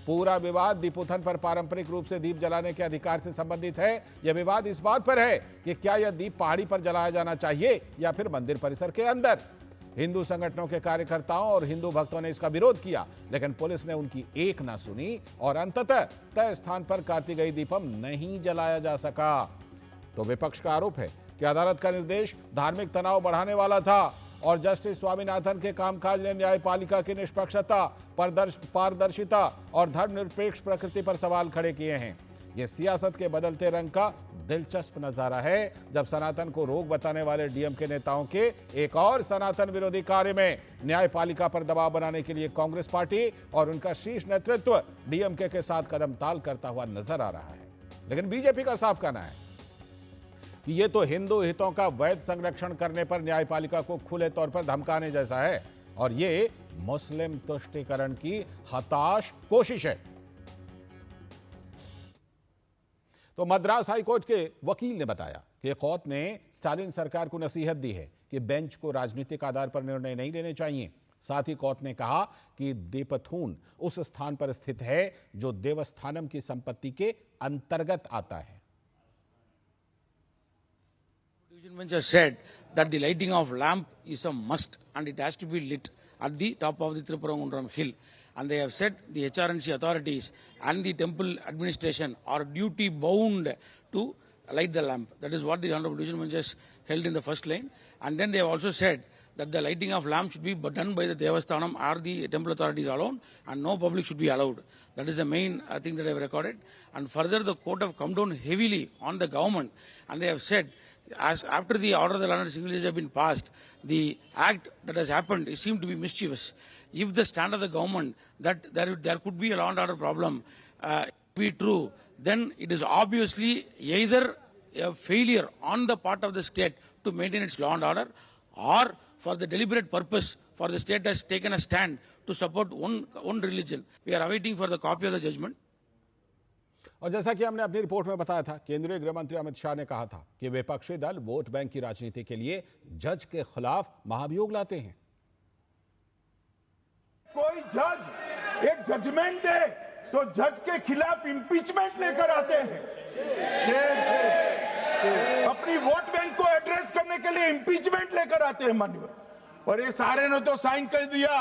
पूरा विवाद दीपोत्थन पर पारंपरिक रूप से दीप जलाने के अधिकार से संबंधित है। यह विवाद इस बात पर है कि क्या यह दीप पहाड़ी पर जलाया जाना चाहिए या फिर मंदिर परिसर के अंदर। हिंदू संगठनों के कार्यकर्ताओं और हिंदू भक्तों ने इसका विरोध किया, लेकिन पुलिस ने उनकी एक ना सुनी और अंततः तय स्थान पर कार्तिकेय दीपम नहीं जलाया जा सका। तो विपक्ष का आरोप है कि अदालत का निर्देश धार्मिक तनाव बढ़ाने वाला था और जस्टिस स्वामीनाथन के कामकाज ने न्यायपालिका की निष्पक्षता, पारदर्शिता और धर्मनिरपेक्ष प्रकृति पर सवाल खड़े किए हैं। यह सियासत के बदलते रंग का दिलचस्प नजारा है, जब सनातन को रोग बताने वाले डीएमके नेताओं के एक और सनातन विरोधी कार्य में न्यायपालिका पर दबाव बनाने के लिए कांग्रेस पार्टी और उनका शीर्ष नेतृत्व डीएमके के साथ कदम ताल करता हुआ नजर आ रहा है। लेकिन बीजेपी का साफ कहना है कि यह तो हिंदू हितों का वैध संरक्षण करने पर न्यायपालिका को खुले तौर पर धमकाने जैसा है और ये मुस्लिम तुष्टीकरण की हताश कोशिश है। तो मद्रास हाईकोर्ट के वकील ने बताया कि कोर्ट ने स्टालिन सरकार को नसीहत दी है कि बेंच को राजनीतिक आधार पर निर्णय नहीं लेने चाहिए। साथ ही कोर्ट ने कहा कि दीपथून उस स्थान पर स्थित है जो देवस्थानम की संपत्ति के अंतर्गत आता है। Division bench has said that the lighting of lamp is a must and it has to be lit at the top of the Thiruparangundram hill. and they have said the HRNC authorities and the temple administration are duty bound to light the lamp. That is what the Honorable Division Bench has held in the first line. And then they have also said that the lighting of lamps should be done by the Devasthanam or the temple authorities alone, and no public should be allowed. That is the main thing that I have recorded. And further, the court have come down heavily on the government, and they have said, as after the order of the land single use have been passed, the act that has happened, it seemed to be mischievous. If the stand of the government that there could be a law and order problem be true, then it is obviously either a failure on the part of the state to maintain its law and order, or for the deliberate purpose for the state has taken a stand to support one religion. We are awaiting for the copy of the judgment. और जैसा कि हमने अपनी report में बताया था, केंद्रीय गृह मंत्री अमित शाह ने कहा था कि विपक्षी दल वोट बैंक की राजनीति के लिए जज के खिलाफ महाभियोग लाते हैं। कोई जज एक जजमेंट दे तो जज के खिलाफ इंपीचमेंट लेकर आते हैं। अपनी वोट बैंक को एड्रेस करने के लिए इंपीचमेंट लेकर आते हैं माननीय। और ये सारे ने तो साइन कर दिया,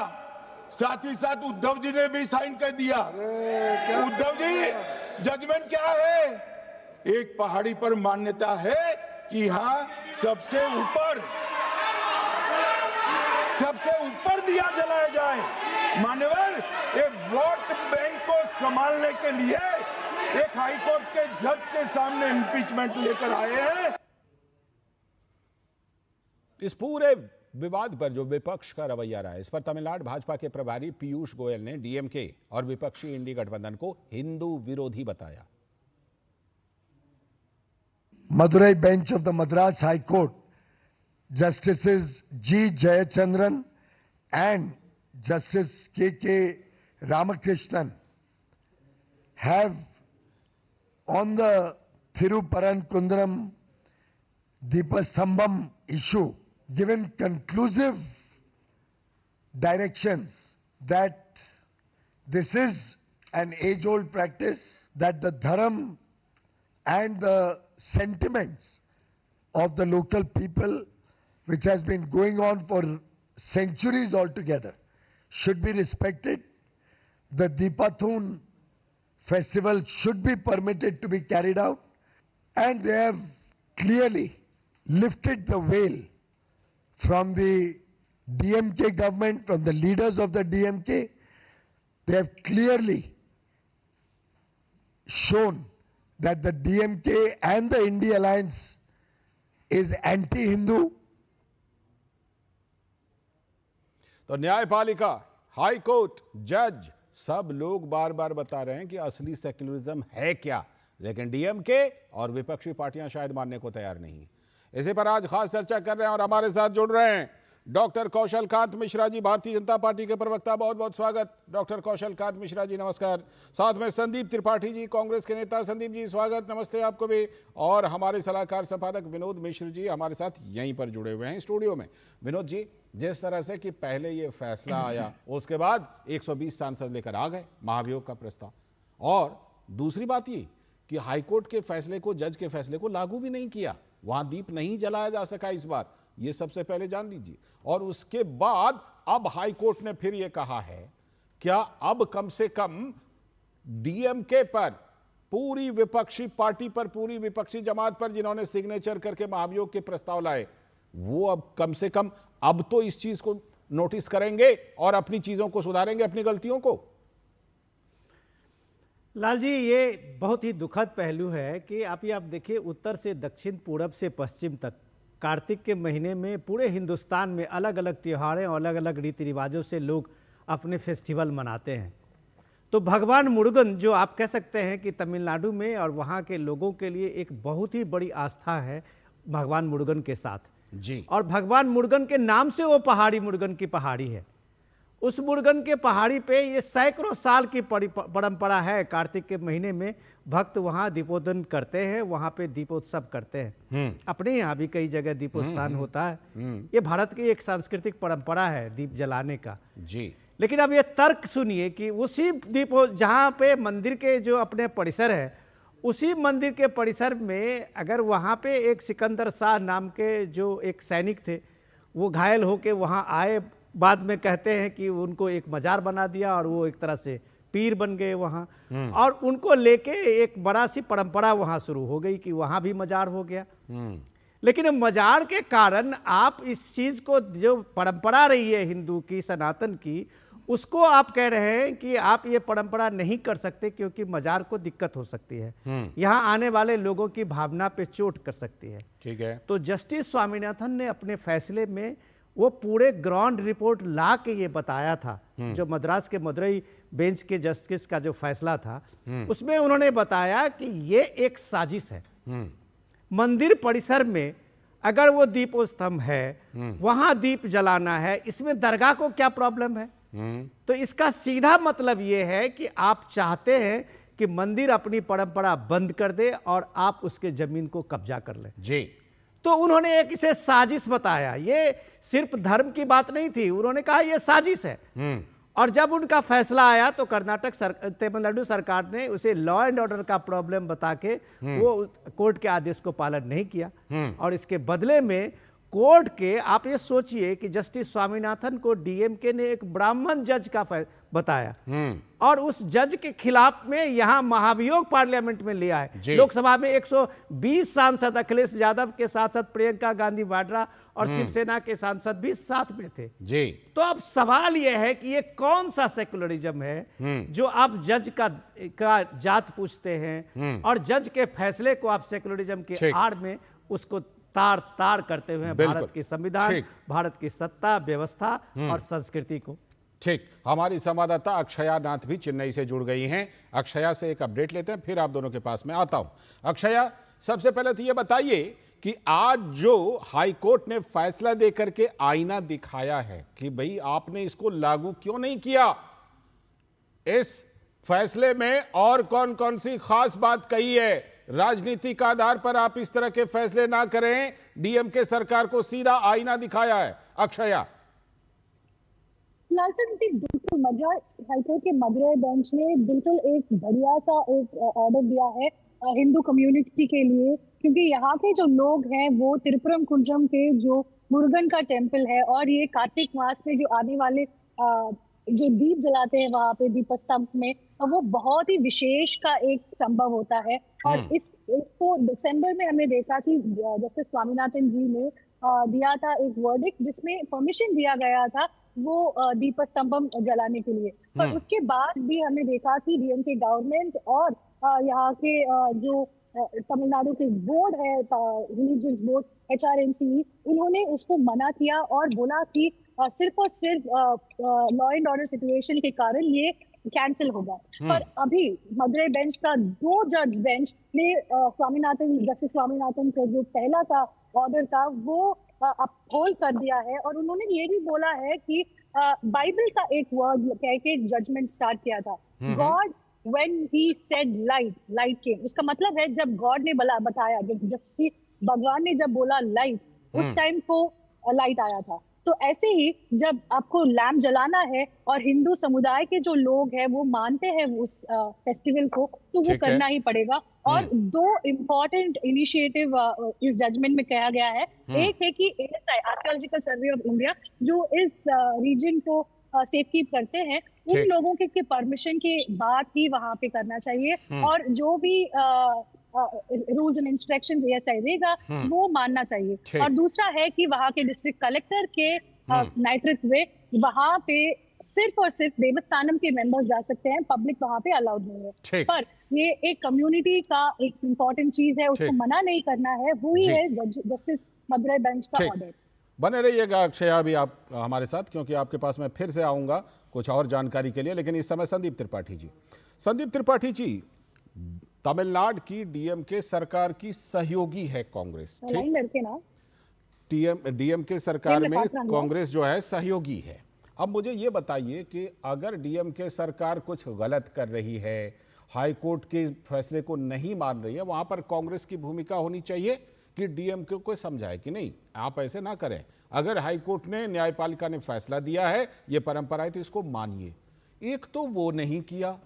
साथ ही साथ उद्धव जी ने भी साइन कर दिया। उद्धव जी, जजमेंट क्या है? एक पहाड़ी पर मान्यता है कि हाँ सबसे ऊपर दिया जलाया जाए। मान्यवर, ये वोट बैंक को संभालने के लिए एक हाईकोर्ट के जज के सामने इंपीचमेंट लेकर आए हैं। इस पूरे विवाद पर जो विपक्ष का रवैया रहा है, इस पर तमिलनाडु भाजपा के प्रभारी पीयूष गोयल ने डीएमके और विपक्षी इंडी गठबंधन को हिंदू विरोधी बताया। Madurai bench of the Madras High Court, Justices G. Jayachandran and Justice K. Ramakrishnan have on the Thiruparankundaram Deepastambam issue given conclusive directions that this is an age-old practice, that the dharam and the sentiments of the local people, which has been going on for centuries altogether, should be respected. The Deepathun festival should be permitted to be carried out, and they have clearly lifted the veil from the DMK government, from the leaders of the DMK. They have clearly shown that the DMK and the India Alliance is anti-Hindu. तो न्यायपालिका, high court, जज सब लोग बार बार बता रहे हैं कि असली सेक्युलरिज्म है क्या, लेकिन डीएमके और विपक्षी पार्टियां शायद मानने को तैयार नहीं। इसी पर आज खास चर्चा कर रहे हैं और हमारे साथ जुड़ रहे हैं डॉक्टर कौशल कांत मिश्रा जी, भारतीय जनता पार्टी के प्रवक्ता। बहुत बहुत स्वागत डॉक्टर कौशल कांत मिश्रा जी, नमस्कार। साथ में संदीप त्रिपाठी जी, कांग्रेस के नेता। संदीप जी स्वागत, नमस्ते आपको भी। और हमारे सलाहकार संपादक विनोद मिश्र जी हमारे साथ यहीं पर जुड़े हुए हैं स्टूडियो में। विनोद जी, जिस तरह से कि पहले ये फैसला आया, उसके बाद 120 सांसद लेकर आ गए महाभियोग का प्रस्ताव, और दूसरी बात ये कि हाईकोर्ट के फैसले को, जज के फैसले को लागू भी नहीं किया, वहां दीप नहीं जलाया जा सका इस बार, ये सबसे पहले जान लीजिए। और उसके बाद अब हाईकोर्ट ने फिर ये कहा है, क्या अब कम से कम डीएमके पर, पूरी विपक्षी पार्टी पर, पूरी विपक्षी जमात पर जिन्होंने सिग्नेचर करके महाभियोग के प्रस्ताव लाए, वो अब कम से कम अब तो इस चीज को नोटिस करेंगे और अपनी चीजों को सुधारेंगे, अपनी गलतियों को? लाल जी, ये बहुत ही दुखद पहलू है कि आप देखिए, उत्तर से दक्षिण, पूरब से पश्चिम तक कार्तिक के महीने में पूरे हिंदुस्तान में अलग अलग त्योहारें और अलग अलग रीति रिवाजों से लोग अपने फेस्टिवल मनाते हैं। तो भगवान मुरुगन, जो आप कह सकते हैं कि तमिलनाडु में और वहाँ के लोगों के लिए एक बहुत ही बड़ी आस्था है भगवान मुरुगन के साथ जी। और भगवान मुरुगन के नाम से वो पहाड़ी मुरुगन की पहाड़ी है। उस मुरुगन के पहाड़ी पे ये सैकड़ों साल की परंपरा है। कार्तिक के महीने में भक्त वहाँ दीपोत्सव करते हैं, वहाँ पे दीपोत्सव करते हैं। अपने यहाँ भी कई जगह दीपोत्सव होता है। ये भारत की एक सांस्कृतिक परंपरा है दीप जलाने का जी। लेकिन अब ये तर्क सुनिए कि उसी जहाँ पे मंदिर के जो अपने परिसर है, उसी मंदिर के परिसर में अगर वहाँ पे एक सिकंदर शाह नाम के जो एक सैनिक थे, वो घायल होके वहाँ आए बाद में कहते हैं कि उनको एक मजार बना दिया और वो एक तरह से पीर बन गए वहाँ, और उनको लेके एक बड़ा सी परंपरा वहाँ शुरू हो गई कि वहाँ भी मजार हो गया। लेकिन मजार के कारण आप इस चीज को, जो परंपरा रही है हिंदू की, सनातन की, उसको आप कह रहे हैं कि आप ये परंपरा नहीं कर सकते क्योंकि मजार को दिक्कत हो सकती है, यहाँ आने वाले लोगों की भावना पे चोट कर सकती है। ठीक है। तो जस्टिस स्वामीनाथन ने अपने फैसले में वो पूरे ग्राउंड रिपोर्ट ला के ये बताया था, जो मद्रास के मदुरई बेंच के जस्टिस का जो फैसला था उसमें उन्होंने बताया कि ये एक साजिश है। मंदिर परिसर में अगर वो दीपोस्तंभ है, वहां दीप जलाना है, इसमें दरगाह को क्या प्रॉब्लम है? तो इसका सीधा मतलब ये है कि आप चाहते हैं कि मंदिर अपनी परंपरा बंद कर दे और आप उसके जमीन को कब्जा कर लें जी। तो उन्होंने एक इसे साजिश बताया। ये सिर्फ धर्म की बात नहीं थी, उन्होंने कहा यह साजिश है। और जब उनका फैसला आया तो तमिलनाडु सरकार ने उसे लॉ एंड ऑर्डर का प्रॉब्लम बता के वो कोर्ट के आदेश को पालन नहीं किया, और इसके बदले में कोर्ट के, आप ये सोचिए कि जस्टिस स्वामीनाथन को डीएमके ने एक ब्राह्मण जज का बताया, और उस जज के खिलाफ में यहां महाभियोग पार्लियामेंट में ले आए। लोकसभा में 120 सांसद, अखिलेश यादव के साथ साथ प्रियंका गांधी वाड्रा और शिवसेना के सांसद भी साथ में थे जी। तो अब सवाल यह है कि ये कौन सा सेकुलरिज्म है जो आप जज का जात पूछते हैं, और जज के फैसले को आप सेकुलरिज्म के आड़ में उसको तार तार करते हुए भारत की संविधान, भारत की सत्ता व्यवस्था और संस्कृति को। ठीक, हमारी संवाददाता अक्षया नाथ भी चेन्नई से जुड़ गई हैं। अक्षया से एक अपडेट लेते हैं, फिर आप दोनों के पास में आता हूं। अक्षया, सबसे पहले तो ये बताइए कि आज जो हाई कोर्ट ने फैसला देकर के आईना दिखाया है कि भाई आपने इसको लागू क्यों नहीं किया, इस फैसले में और कौन कौन सी खास बात कही है? राजनीति का आधार पर आप इस तरह के फैसले ना करें, डीएमके सरकार को सीधा आईना दिखाया है। अक्षया। बिल्कुल, हाईकोर्ट के मदुरई बेंच ने बिल्कुल एक बढ़िया सा एक ऑर्डर दिया है हिंदू कम्युनिटी के लिए, क्योंकि यहाँ के जो लोग हैं वो त्रिपुरम कुंजम के जो मुरुगन का टेम्पल है, और ये कार्तिक मास में जो आने वाले जो दीप जलाते हैं वहां पे दीपस्तंभ में, तो वो बहुत ही विशेष का एक संभव होता है। और इसको दिसंबर में हमने देखा कि जस्टिस स्वामीनाथन जी ने दिया था एक वर्डिक्ट जिसमें परमिशन दिया गया था वो दीपस्तंभम जलाने के लिए। पर उसके बाद भी हमने देखा कि डीएमके गवर्नमेंट और यहाँ के जो तमिलनाडु के बोर्ड है, रिलीजियस बोर्ड HRMC, उन्होंने उसको मना किया और बोला कि सिर्फ और सिर्फ लॉ एंड ऑर्डर सिचुएशन के कारण ये कैंसिल होगा। पर अभी मदुरई बेंच का 2 जज बेंच ने जस्टिस स्वामीनाथन का जो पहला का ऑर्डर था वो अपहोल्ड कर दिया है, और उन्होंने ये भी बोला है कि बाइबल का एक वर्ड कह के जजमेंट स्टार्ट किया था, God when he said light came। उसका मतलब है जब गॉड ने बताया, जब भगवान ने जब बोला लाइट, उस टाइम को लाइट आया था। तो ऐसे ही जब आपको लैम्प जलाना है और हिंदू समुदाय के जो लोग हैं वो मानते हैं उस फेस्टिवल को, तो वो करना ही पड़ेगा। और 2 इम्पोर्टेंट इनिशिएटिव इस जजमेंट में कहा गया है। एक है कि ASI, archaeological survey of India, जो इस रीजन को सेफ कीप करते हैं, उन लोगों के परमिशन के बाद ही वहां पे करना चाहिए, और जो भी रूल्स एंड इंस्ट्रक्शंस ASI देगा वो मानना चाहिए। और दूसरा है कि वहां के डिस्ट्रिक्ट कलेक्टर के नेतृत्व में वहां पे सिर्फ और सिर्फ देवस्थानम के मेंबर्स जा सकते हैं, पब्लिक वहां पे अलाउड नहीं है। पर ये एक कम्युनिटी का एक इम्पोर्टेंट चीज है, उसको मना नहीं करना है, वही है जस्टिस मदुरई बेंच का ऑर्डर। बने रहिएगा अक्षया अभी आप हमारे साथ, क्योंकि आपके पास मैं फिर से आऊंगा कुछ और जानकारी के लिए। लेकिन इस समय संदीप त्रिपाठी जी, तमिलनाडु की डीएमके सरकार की सहयोगी है कांग्रेस, डीएमके सरकार में कांग्रेस जो है सहयोगी है। अब मुझे ये बताइए कि अगर डीएमके सरकार कुछ गलत कर रही है, हाई कोर्ट के फैसले को नहीं मान रही है, वहां पर कांग्रेस की भूमिका होनी चाहिए कि डीएमके को समझाए कि नहीं आप ऐसे ना करें। अगर हाई कोर्ट ने, न्यायपालिका ने फैसला दिया है, ये परंपरा है, तो इसको मानिए। एक तो वो नहीं किया,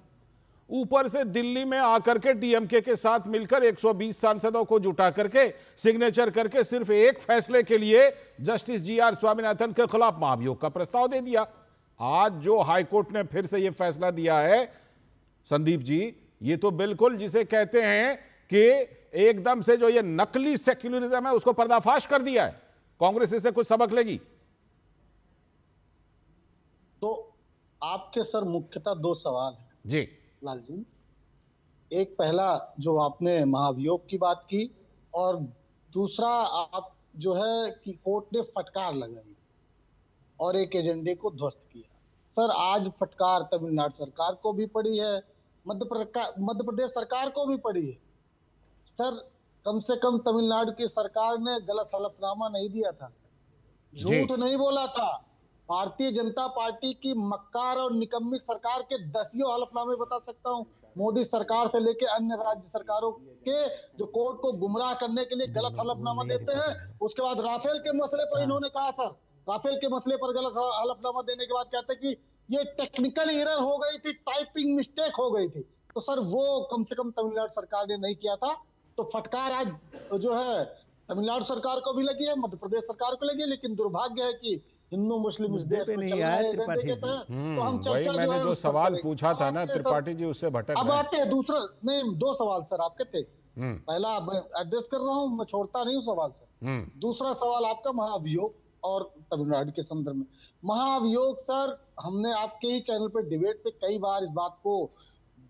ऊपर से दिल्ली में आकर के डीएमके के साथ मिलकर 120 सांसदों को जुटा करके सिग्नेचर करके सिर्फ एक फैसले के लिए जस्टिस जीआर स्वामीनाथन के खिलाफ महाभियोग का प्रस्ताव दे दिया। आज जो हाईकोर्ट ने फिर से यह फैसला दिया है संदीप जी, ये तो बिल्कुल जिसे कहते हैं कि एकदम से जो ये नकली सेक्युलरिज्म है उसको पर्दाफाश कर दिया है। कांग्रेस इससे कुछ सबक लेगी? तो आपके सर मुख्यतः दो सवाल हैं जी लाल जी। एक पहला जो आपने महाभियोग की बात की, और दूसरा आप जो है कि कोर्ट ने फटकार लगाई और एक एजेंडे को ध्वस्त किया। सर आज फटकार तमिलनाडु सरकार को भी पड़ी है, मध्य प्रदेश सरकार को भी पड़ी है। सर कम से कम तमिलनाडु की सरकार ने गलत हलफनामा नहीं दिया था, झूठ नहीं बोला था। भारतीय जनता पार्टी की मक्कार और निकम्मी सरकार के दसियों हलफनामे बता सकता हूं, मोदी सरकार से लेके अन्य राज्य सरकारों के, जो कोर्ट को गुमराह करने के लिए गलत हलफनामा देते हैं। उसके बाद राफेल के मसले पर इन्होंने कहा सर, राफेल के मसले पर गलत हलफनामा देने के बाद कहते हैं कि ये टेक्निकल एरर हो गई थी, टाइपिंग मिस्टेक हो गई थी। तो सर वो कम से कम तमिलनाडु सरकार ने नहीं किया था। तो फटकार आज जो है तमिलनाडु सरकार को भी लगी है, मध्य प्रदेश सरकार को लगी है। लेकिन दुर्भाग्य है कि हिंदू मुस्लिम इस देश में चल रहे हैं। तो हम वही मैंने जो सवाल पूछा था ना त्रिपाठी जी, उससे भटक अब गए। आते हैं दूसरा, नहीं दो सवाल सर आपके थे। पहला एड्रेस कर रहा हूँ, मैं छोड़ता नहीं हूँ सवाल सर। दूसरा सवाल आपका महाभियोग और तमिलनाडु के संदर्भ में। महाभियोग सर, हमने आपके ही चैनल पे डिबेट पे कई बार इस बात को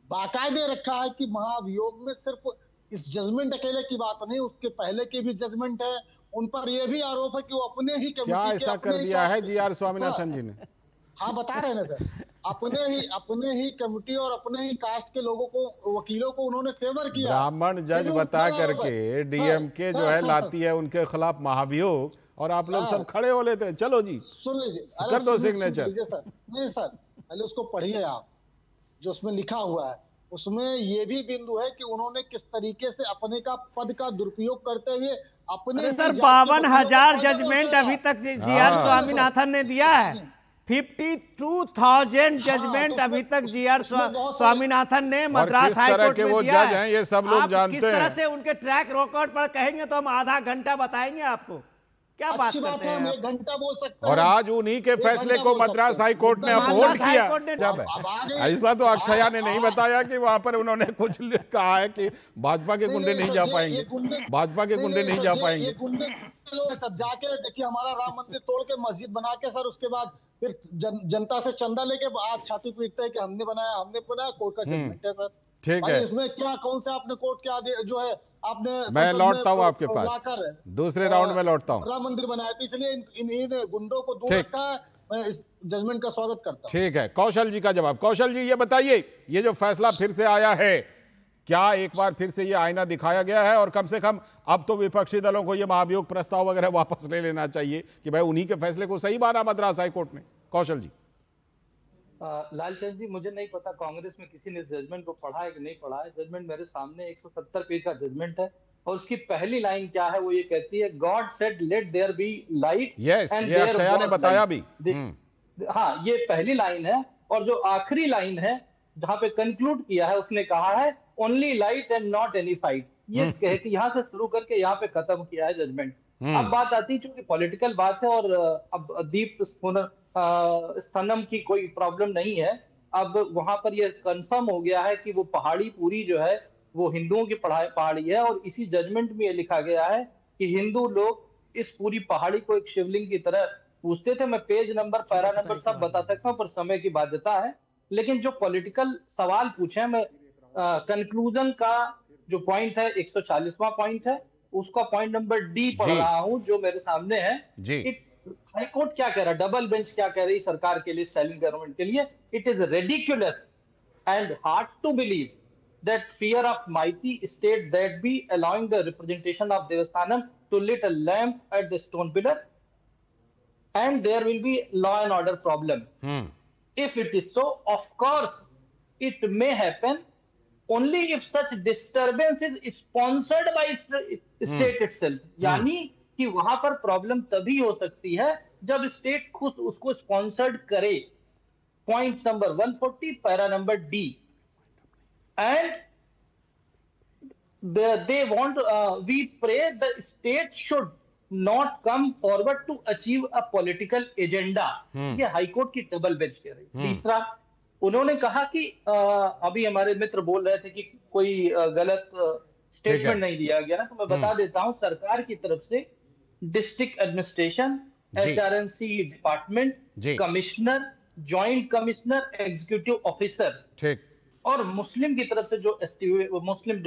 बाकायदे रखा है कि महाभियोग में सिर्फ इस जजमेंट अकेले की बात नहीं, उसके पहले की भी जजमेंट है। उन पर यह भी आरोप है कि वो अपने ही क्या ऐसा कर दिया है जीआर स्वामीनाथन जी ने? हाँ बता रहे हैं सर, अपने ही कमिटी और अपने ही कास्ट के लोगों को, वकीलों को उन्होंने फेवर किया। ब्राह्मण जज बता करके डीएमके जो है लाती है उनके खिलाफ महाभियोग, और आप लोग सब खड़े हो लेते हैं। चलो जी सुन लीजिए, कर दो सिग्नेचर। नहीं सर, पहले उसको पढ़िए आप, जो उसमें लिखा हुआ है उसमें ये भी बिंदु है कि उन्होंने किस तरीके से अपने का पद का दुरुपयोग करते हुए अपने सर 52,000 जजमेंट अभी तक जीआर स्वामीनाथन ने दिया है। 52,000 जजमेंट अभी तक जीआर स्वामीनाथन ने मद्रास हाई कोर्ट में दिया है। ये सब लोग जानते हैं किस तरह से उनके ट्रैक रिकॉर्ड पर कहेंगे तो हम आधा घंटा बताएंगे आपको। क्या बात करते हैं, एक घंटा बोल सकते हैं। और आज उन्हीं के फैसले को मद्रास हाई कोर्ट ने अपहोल्ड किया। जब ऐसा तो अक्षया ने नहीं बताया कि वहां पर उन्होंने कुछ कहा है कि भाजपा के गुंडे नहीं जा पाएंगे, भाजपा के गुंडे नहीं जा पाएंगे। सब जाके देखिए, हमारा राम मंदिर तोड़ के मस्जिद बना के सर, उसके बाद फिर जनता से चंदा लेके आज छाती पीटते हैं कि हमने बनाया, कोर्ट का जजमेंट है सर। ठीक है, इसमें क्या, कौन से आपने कोर्ट के आदेश जो है आपने, मैं लौटता हूँ आपके पास, दूसरे राउंड में लौटता हूँ। राम मंदिर बनाया, तो इसलिए इन गुंडों को दूर रखा है। मैं इस जजमेंट का स्वागत करता हूँ। ठीक है, कौशल जी का जवाब। कौशल जी ये बताइए, ये जो फैसला फिर से आया है, क्या एक बार फिर से ये आईना दिखाया गया है, और कम से कम अब तो विपक्षी दलों को ये महाभियोग प्रस्ताव वगैरह वापस ले लेना चाहिए कि भाई उन्हीं के फैसले को सही माना मद्रास हाईकोर्ट ने? कौशल जी। लालचंद जी, मुझे नहीं पता कांग्रेस में किसी ने जजमेंट को पढ़ा है कि नहीं पढ़ा है। जजमेंट मेरे सामने 170 पेज का जजमेंट है, और उसकी पहली लाइन क्या है, वो ये कहती है, God said let there be light. Yes, ये अक्षया ने बताया भी। हाँ, ये पहली लाइन है। और जो आखिरी लाइन है जहां पे कंक्लूड किया है, उसने कहा है only light and not any fight. ये कह के यहाँ से शुरू करके यहाँ पे खत्म किया है जजमेंट। अब बात आती है, चूंकि पॉलिटिकल बात है और अब दीप स्तनम की कोई प्रॉब्लम नहीं है। अब वहां पर यह कंफर्म हो गया है कि वो पहाड़ी पूरी जो है वो हिंदुओं की पहाड़ी है, और इसी जजमेंट में ये लिखा गया है कि हिंदू लोग इस पूरी पहाड़ी को एक शिवलिंग की तरह पूजते थे। मैं पेज नंबर, पैरा नंबर सब बता सकता हूँ, पर समय की बाध्यता है। लेकिन जो पॉलिटिकल सवाल पूछे हैं, मैं कंक्लूजन का जो पॉइंट है 140वां पॉइंट है, उसका पॉइंट नंबर डी पढ़ रहा हूं जो मेरे सामने है। हाई कोर्ट क्या कह रहा है, डबल बेंच क्या कह रही सरकार के लिए, स्टैलिन गवर्नमेंट के लिए? It is ridiculous and hard to believe that fear of mighty state that be allowing the representation of Devasthanam to lit a lamp at the stone pillar, and there will be law and order problem. If it is so, of course, it may happen only if such disturbance is sponsored by state itself. यानी कि वहां पर problem तभी हो सकती है जब state खुद उसको स्पॉन्सर्ड करे। Point number 140 para number D. and they want, we pray the state should not come forward to achieve a political agenda. ये हाईकोर्ट की डबल बेंच कह रही। तीसरा, उन्होंने कहा कि अभी हमारे मित्र बोल रहे थे कि कोई गलत स्टेटमेंट नहीं दिया गया ना, तो मैं बता देता हूं, सरकार की तरफ से district administration, HRNC department, commissioner, joint commissioner, executive officer, ठीक, और मुस्लिम की तरफ से जो मुस्लिम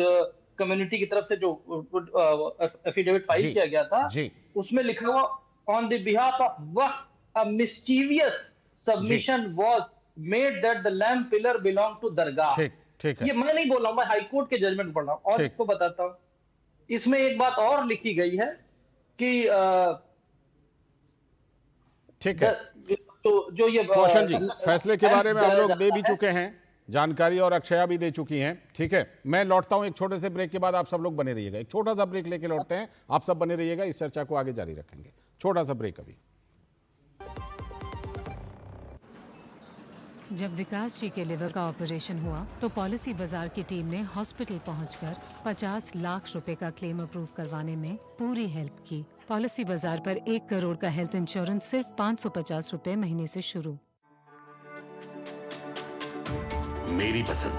कम्युनिटी की तरफ से जो एफिडेविट फाइल किया गया था, उसमें लिखा हुआ on the behalf of Waqf a mischievous submission was made that the lamp pillar belong to dargah. ठीक है, ये मैं नहीं बोल रहा हूं, मैं हाईकोर्ट के जजमेंट पढ़ रहा हूं। और इसको बताता हूं, इसमें एक बात और लिखी गई है कि ठीक है, तो जो ये कौशल जी फैसले के बारे में हम लोग दे भी चुके हैं जानकारी, और अक्षया भी दे चुकी हैं। ठीक है, मैं लौटता हूं एक छोटे से ब्रेक के बाद, आप सब लोग बने रहिएगा। एक छोटा सा ब्रेक लेके लौटते हैं, आप सब बने रहिएगा, इस चर्चा को आगे जारी रखेंगे। छोटा सा ब्रेक अभी। जब विकास जी के लिवर का ऑपरेशन हुआ तो पॉलिसी बाजार की टीम ने हॉस्पिटल पहुंचकर 50 लाख रुपए का क्लेम अप्रूव करवाने में पूरी हेल्प की। पॉलिसी बाजार पर 1 करोड़ का हेल्थ इंश्योरेंस सिर्फ 550 रुपए महीने से शुरू। मेरी पसंद,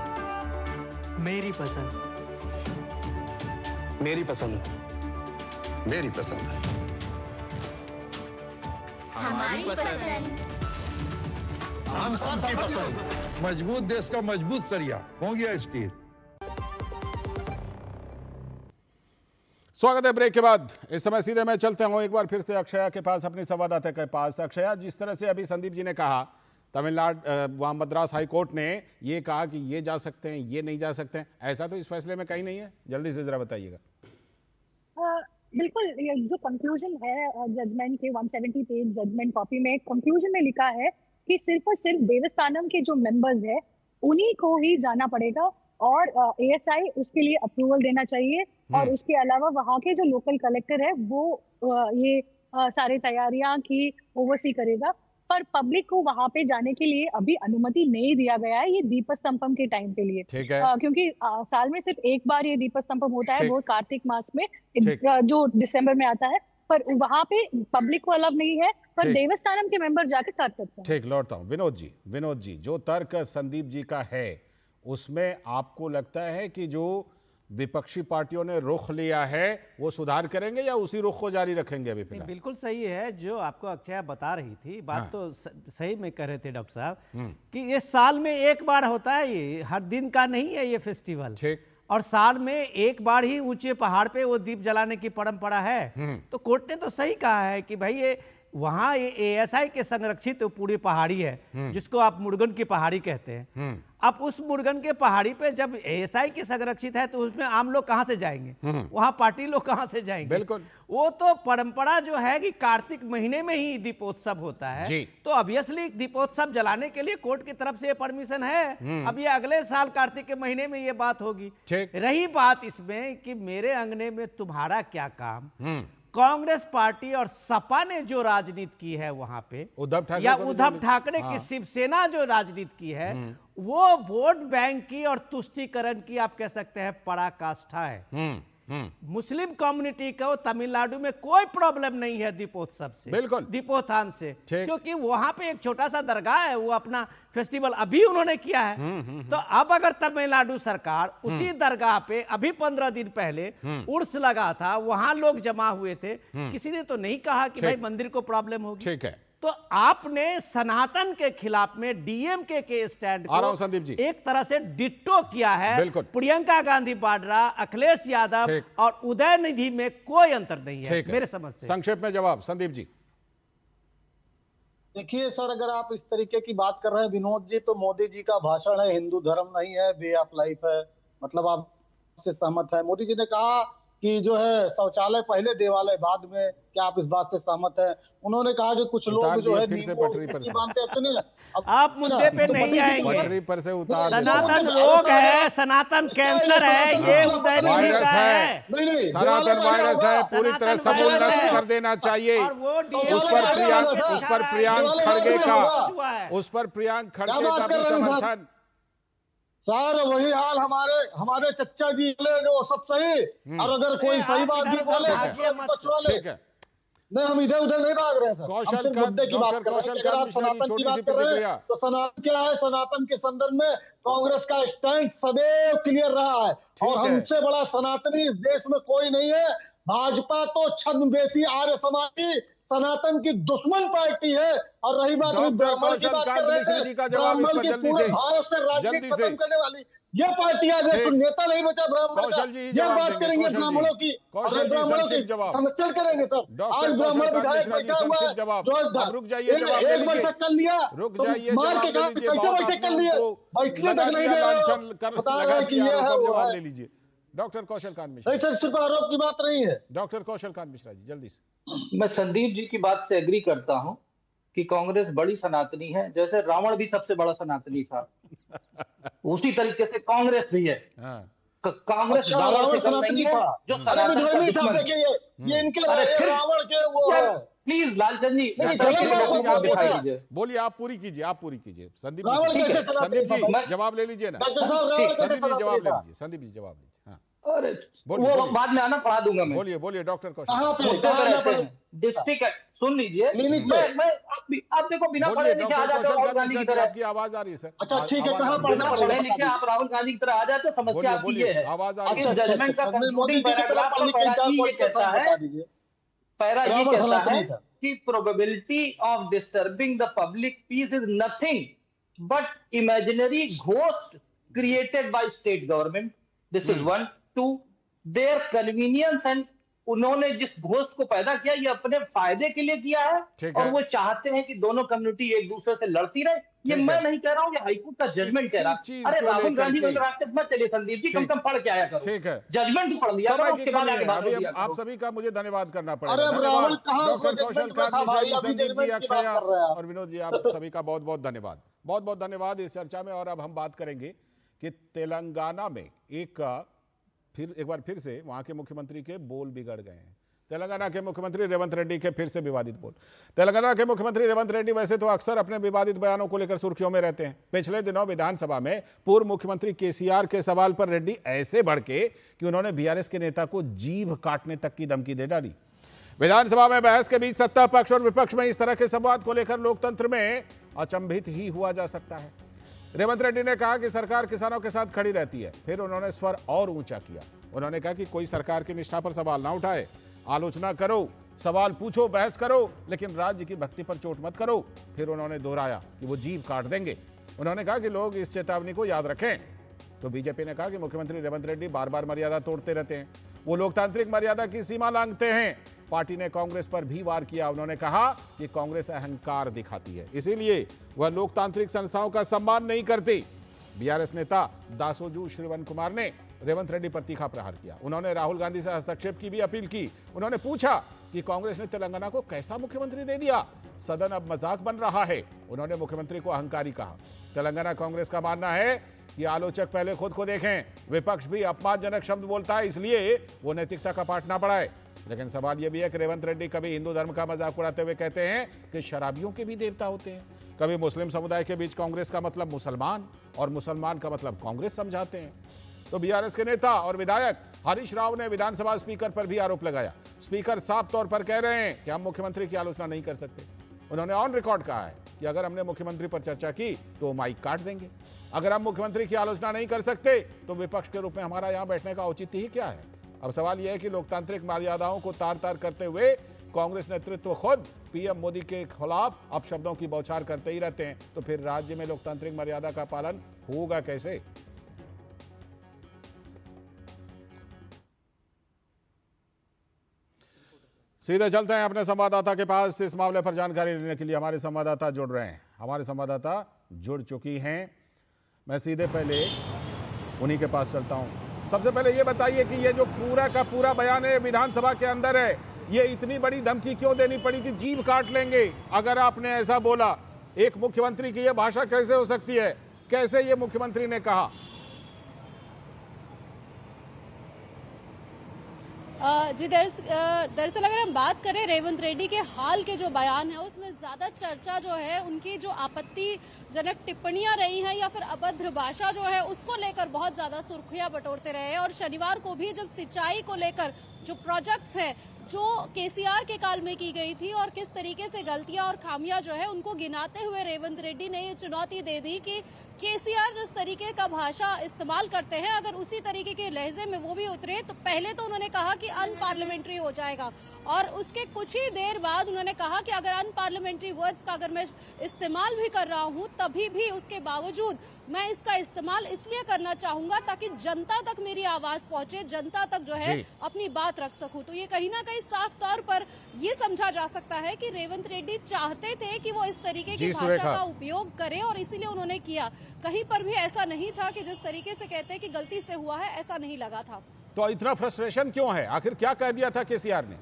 मेरी पसंद, मेरी पसंद, मेरी पसंद, हमारी पसंद, हम सबकी पसंद। मजबूत देश का मजबूत सरिया हो गया स्टील। स्वागत है ब्रेक के बाद। इस समय सीधे मैं चलते हूं एक बार फिर से अक्षया के पास, अपनी संवाददाता के पास। अक्षया, जिस तरह से अभी संदीप जी ने कहा, तमिलनाडु मद्रास हाईकोर्ट ने ये कहा कि ये जा सकते हैं, ये नहीं जा सकते हैं, ऐसा तो इस फैसले में कहीं नहीं है, जल्दी से जरा बताइएगा। बिल्कुल, जो कंक्लूजन है जजमेंट के 170 पेज जजमेंट कॉपी में, कंक्लूजन में लिखा है कि सिर्फ और सिर्फ देवस्थानम के जो मेंबर्स है उन्हीं को ही जाना पड़ेगा, और ASI उसके लिए अप्रूवल देना चाहिए, और उसके अलावा वहाँ के जो लोकल कलेक्टर है वो ये सारे तैयारियां की ओवरसी करेगा। पर पब्लिक को वहां पे जाने के लिए अभी अनुमति नहीं दिया गया है, ये दीपस्तंभम के टाइम के लिए। ठीक है। क्योंकि साल में सिर्फ एक बार ये दीपस्तंभम होता है, वो कार्तिक मास में जो दिसंबर में आता है, पर वहां पे पब्लिक को अलाउ नहीं है, पर देवस्थानम के मेंबर जाकर कर सकते हैं। ठीक, लौटता हूं। विनोद जी, जो तर्क संदीप जी का है उसमें आपको लगता है कि जो विपक्षी पार्टियों ने रुख लिया है वो सुधार करेंगे या उसी रुख को जारी रखेंगे अभी फिलहाल? बिल्कुल सही है जो आपको अक्षया बता रही थी बात। हाँ। तो सही में कह रहे थे डॉक्टर साहब कि ये साल में एक बार होता है, ये हर दिन का नहीं है ये फेस्टिवल। ठीक। और साल में एक बार ही ऊंचे पहाड़ पे वो दीप जलाने की परंपरा है। तो कोर्ट ने तो सही कहा है कि भाई ये वहां ये ASI के संरक्षित पूरी पहाड़ी है, जिसको आप मुर्गन की पहाड़ी कहते हैं। अब उस मुर्गन के पहाड़ी पे जब ASI के संरक्षित है तो उसमें आम लोग कहां से जाएंगे, वहां पार्टी लोग कहां से जाएंगे? बिल्कुल, वो तो परंपरा जो है कि कार्तिक महीने में ही दीपोत्सव होता है, तो ऑब्वियसली दीपोत्सव जलाने के लिए कोर्ट की तरफ से परमिशन है। अब ये अगले साल कार्तिक के महीने में ये बात होगी। रही बात इसमें कि मेरे अंगने में तुम्हारा क्या काम, कांग्रेस पार्टी और सपा ने जो राजनीति की है वहां पे, उद्धव ठाकरे की शिवसेना जो राजनीति की है, वो वोट बैंक की और तुष्टीकरण की आप कह सकते हैं पराकाष्ठा है। मुस्लिम कम्युनिटी को तमिलनाडु में कोई प्रॉब्लम नहीं है दीपोत्सव से, बिल्कुल दीपोत्थान से, क्योंकि वहां पे एक छोटा सा दरगाह है, वो अपना फेस्टिवल अभी उन्होंने किया है। तो अब अगर तमिलनाडु सरकार उसी दरगाह पे अभी 15 दिन पहले उर्स लगा था, वहां लोग जमा हुए थे, किसी ने तो नहीं कहा कि भाई मंदिर को प्रॉब्लम होगी। ठीक है, तो आपने सनातन के खिलाफ में DMK के स्टैंड को संदीप जी एक तरह से डिट्टो किया है। प्रियंका गांधी वाड्रा, अखिलेश यादव और उदयनिधि में कोई अंतर नहीं है मेरे समझ से। संक्षेप में जवाब संदीप जी। देखिए सर, अगर आप इस तरीके की बात कर रहे हैं विनोद जी, तो मोदी जी का भाषण है हिंदू धर्म नहीं है, वे ऑफ लाइफ है, मतलब आप से सहमत है। मोदी जी ने कहा कि जो है शौचालय पहले देवालय बाद में, क्या आप इस बात से सहमत हैं? उन्होंने कहा कि कुछ लोग जो है आप मुद्दे पे नहीं आएंगे, पटरी पर से उतार, सनातन रोग है, सनातन कैंसर है, ये उदयनिधि का है, सनातन वायरस है, पूरी तरह समूल नष्ट कर देना चाहिए। उस पर प्रियांक खड़गे का भी समर्थन। सर वही हाल हमारे चच्चा जी बोले जो सब सही, और अगर कोई सही बात भी बोले तो ठीक है, नहीं हम इधर उधर नहीं भाग रहे हैं सर, हम कौशल सिर्फ का मुद्दे की बात कर रहे हैं। अगर आप सनातन की बात कर रहे हैं तो सनातन क्या है, सनातन के संदर्भ में कांग्रेस का स्टैंड सदैव क्लियर रहा है, और हमसे बड़ा सनातनी इस देश में कोई नहीं है। भाजपा तो छद्मवेशी आर्य समाज की सनातन की दुश्मन पार्टी है। और रही बात ब्राह्मण की बात कर रहे थे, ब्राह्मण के पूरे भारत से राजनीति खत्म करने वाली ये पार्टी आज है, नेता नहीं बचा ब्राह्मण का। ये बात करेंगे ब्राह्मणों की, ब्राह्मणों की संरक्षण करेंगे सर। आज ब्राह्मण विधायक बैठा हुआ है, रुक जाइए, एक बैठक कर लिया, मार के कहा कैसे बैठक कर लिए, बैठने तक नहीं दे रहे, बता रहे कि ये है वो है। ले लीजिए डॉक्टर कौशल कांत मिश्रा। नहीं सर, सिर्फ आरोप की बात नहीं है। डॉक्टर कौशल कांत मिश्रा जी जल्दी से। मैं संदीप जी की बात से एग्री करता हूं कि कांग्रेस बड़ी सनातनी है, जैसे रावण भी सबसे बड़ा सनातनी था उसी तरीके से कांग्रेस भी है। कांग्रेस रावण सनातनी था जो सनातन था। देखिए ये इनके रावण के वो है। प्लीज लालचंद जी बोलिए, आप पूरी कीजिए संदीप जी जवाब ले लीजिए ना। संदीप जी जवाब ले लीजिए। अरे वो बाद में आना पढ़ा दूंगा मैं। बोलिए डॉक्टर कौशल। डिस्ट्रिक्ट सुन लीजिए, आप देखो बिना पढ़े लिखे आ जाते राहुल गांधी की तरह। आपकी आवाज आ रही है सर। अच्छा ठीक है, कहां पढ़ना पड़ेगा? पढ़े लिखे आप राहुल गांधी की तरह आ जाते, समस्या आपकी ये है। आवाज आ रही है। जजमेंट का कंक्लूडिंग पैराग्राफ ये कहता है कि probability of disturbing the public piece is nothing but imaginary ghost created by state government. This is 1 2 their convenience and उन्होंने जिस घोस्ट को पैदा किया ये अपने फायदे के लिए किया है, और वो चाहते हैं कि दोनों कम्युनिटी एक दूसरे से लड़ती रहे। ये मैं नहीं कह रहा हूँ, ये हाईकोर्ट का जजमेंट कह रहा है। अरे राहुल गांधी को रास्ते मत चलिए संदीप जी, कम से कम पढ़ के आया करो। ठीक है, जजमेंट पढ़ लिया करो, उसके बाद अभी आप सभी का मुझे धन्यवाद करना पड़ेगा। राहुल डॉक्टर कौशल कांत मिश्रा जी, संदीप जी, अक्षय और विनोद जी, आप सभी का बहुत बहुत धन्यवाद। बहुत बहुत धन्यवाद इस चर्चा में। और अब हम बात करेंगे कि तेलंगाना में एक बार फिर से वहां के मुख्यमंत्री के बोल बिगड़ गए हैं। तेलंगाना के मुख्यमंत्री रेवंत रेड्डी के फिर से विवादित बोल। तेलंगाना के मुख्यमंत्री रेवंत रेड्डी वैसे तो अक्सर अपने विवादित बयानों को लेकर सुर्खियों में रहते हैं। पिछले दिनों विधानसभा में पूर्व मुख्यमंत्री केसीआर के सवाल पर रेड्डी ऐसे भड़के कि उन्होंने बीआरएस के नेता को जीभ काटने तक की धमकी दे डाली। विधानसभा में बहस के बीच सत्ता पक्ष और विपक्ष में इस तरह के संवाद को लेकर लोकतंत्र में अचंभित ही हुआ जा सकता है। रेवंत रेड्डी ने कहा कि सरकार किसानों के साथ खड़ी रहती है। फिर उन्होंने स्वर और ऊंचा किया। उन्होंने कहा कि कोई सरकार की निष्ठा पर सवाल ना उठाए, आलोचना करो, सवाल पूछो, बहस करो, लेकिन राज्य की भक्ति पर चोट मत करो। फिर उन्होंने दोहराया कि वो जीभ काट देंगे। उन्होंने कहा कि लोग इस चेतावनी को याद रखें। तो बीजेपी ने कहा कि मुख्यमंत्री रेवंत रेड्डी बार बार मर्यादा तोड़ते रहते हैं, वो लोकतांत्रिक मर्यादा की सीमा लांघते हैं। पार्टी ने कांग्रेस पर भी वार किया। उन्होंने कहा कि कांग्रेस अहंकार दिखाती है, इसीलिए वह लोकतांत्रिक संस्थाओं का सम्मान नहीं करती। बीआरएस नेता दासोजू श्रवण कुमार ने रेवंत रेड्डी पर तीखा प्रहार किया। उन्होंने राहुल गांधी से हस्तक्षेप की भी अपील की। उन्होंने पूछा कि कांग्रेस ने तेलंगाना को कैसा मुख्यमंत्री दे दिया, सदन अब मजाक बन रहा है। उन्होंने मुख्यमंत्री को अहंकारी कहा। तेलंगाना कांग्रेस का मानना है कि आलोचक पहले खुद को देखें। विपक्ष भी अपमानजनक शब्द बोलता है, इसलिए वो नैतिकता का पाठ ना पढ़ाए। लेकिन सवाल यह भी है कि रेवंत रेड्डी कभी हिंदू धर्म का मजाक उड़ाते हुए कहते हैं कि शराबियों के भी देवता होते हैं। कभी मुस्लिम समुदाय के बीच कांग्रेस का मतलब मुसलमान और मुसलमान का मतलब कांग्रेस समझाते हैं। तो बीआरएस के नेता और विधायक हरीश राव ने विधानसभा स्पीकर पर भी आरोप लगाया। स्पीकर साफ तौर पर कह रहे हैं कि हम मुख्यमंत्री की आलोचना नहीं कर सकते। उन्होंने ऑन रिकॉर्ड कहा है कि अगर हमने मुख्यमंत्री पर चर्चा की तो माइक काट देंगे। अगर हम मुख्यमंत्री की आलोचना नहीं कर सकते तो विपक्ष के रूप में हमारा यहां बैठने का औचित्य ही क्या है। अब सवाल यह है कि लोकतांत्रिक मर्यादाओं को तार तार करते हुए कांग्रेस नेतृत्व खुद पीएम मोदी के खिलाफ अपशब्दों की बौछार करते ही रहते हैं, तो फिर राज्य में लोकतांत्रिक मर्यादा का पालन होगा कैसे। सीधे चलते हैं अपने संवाददाता के पास। इस मामले पर जानकारी लेने के लिए हमारे संवाददाता जुड़ रहे हैं। हमारे संवाददाता जुड़ चुकी हैं। मैं सीधे पहले उन्हीं के पास चलता हूं। सबसे पहले ये बताइए कि ये जो पूरा का पूरा बयान है विधानसभा के अंदर है, ये इतनी बड़ी धमकी क्यों देनी पड़ी कि जीभ काट लेंगे? अगर आपने ऐसा बोला, एक मुख्यमंत्री की ये भाषा कैसे हो सकती है? कैसे ये मुख्यमंत्री ने कहा? जी दरअसल अगर हम बात करें रेवंत रेड्डी के हाल के जो बयान है उसमें ज्यादा चर्चा जो है उनकी जो आपत्तिजनक टिप्पणियां रही हैं या फिर अभद्र भाषा जो है उसको लेकर बहुत ज्यादा सुर्खियां बटोरते रहे। और शनिवार को भी जब सिंचाई को लेकर जो प्रोजेक्ट्स हैं जो केसीआर के काल में की गई थी और किस तरीके से गलतियां और खामियां जो है उनको गिनाते हुए रेवंत रेड्डी ने ये चुनौती दे दी कि केसीआर जिस तरीके का भाषा इस्तेमाल करते हैं अगर उसी तरीके के लहजे में वो भी उतरे तो पहले तो उन्होंने कहा कि अनपार्लियामेंट्री हो जाएगा और उसके कुछ ही देर बाद उन्होंने कहा कि अगर अनपार्लियामेंट्री वर्ड्स का अगर मैं इस्तेमाल भी कर रहा हूं तभी भी उसके बावजूद मैं इसका इस्तेमाल इसलिए करना चाहूंगा ताकि जनता तक मेरी आवाज पहुंचे, जनता तक जो है अपनी बात रख सकूं। तो ये कहीं ना कहीं साफ तौर पर ये समझा जा सकता है कि रेवंत रेड्डी चाहते थे कि वो इस तरीके की भाषा का उपयोग करें और इसीलिए उन्होंने किया। कहीं पर भी ऐसा नहीं था कि जिस तरीके से कहते हैं कि गलती से हुआ है, ऐसा नहीं लगा था। तो इतना फ्रस्ट्रेशन क्यों है? आखिर क्या कह दिया था केसीआर ने?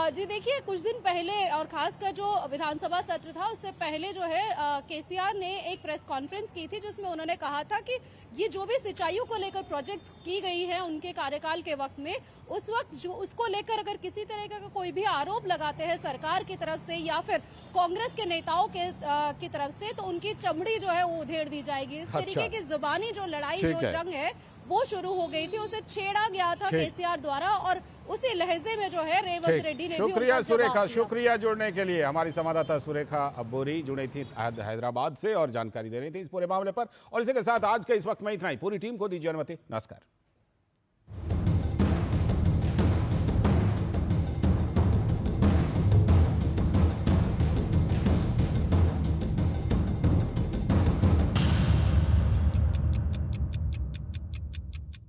जी देखिए, कुछ दिन पहले और खासकर जो विधानसभा सत्र था उससे पहले जो है केसीआर ने एक प्रेस कॉन्फ्रेंस की थी जिसमें उन्होंने कहा था कि ये जो भी सिंचाइयों को लेकर प्रोजेक्ट्स की गई है उनके कार्यकाल के वक्त में, उस वक्त जो उसको लेकर अगर किसी तरह का कोई भी आरोप लगाते हैं सरकार की तरफ से या फिर कांग्रेस के नेताओं की तरफ से तो उनकी चमड़ी जो है वो उधेड़ दी जाएगी। इस तरीके की जुबानी जो लड़ाई जो जंग है वो शुरू हो गई थी, उसे छेड़ा गया था केसीआर द्वारा और उसी लहजे में जो है रेवंत रेड्डी ने शुक्रिया सुरेखा, शुक्रिया जुड़ने के लिए। हमारी संवाददाता सुरेखा अब्बोरी जुड़ी थी हैदराबाद से और जानकारी दे रही थी इस पूरे मामले पर। और इसी के साथ आज के इस वक्त में इतना ही। पूरी टीम को दीजिए अनुमति। नमस्कार।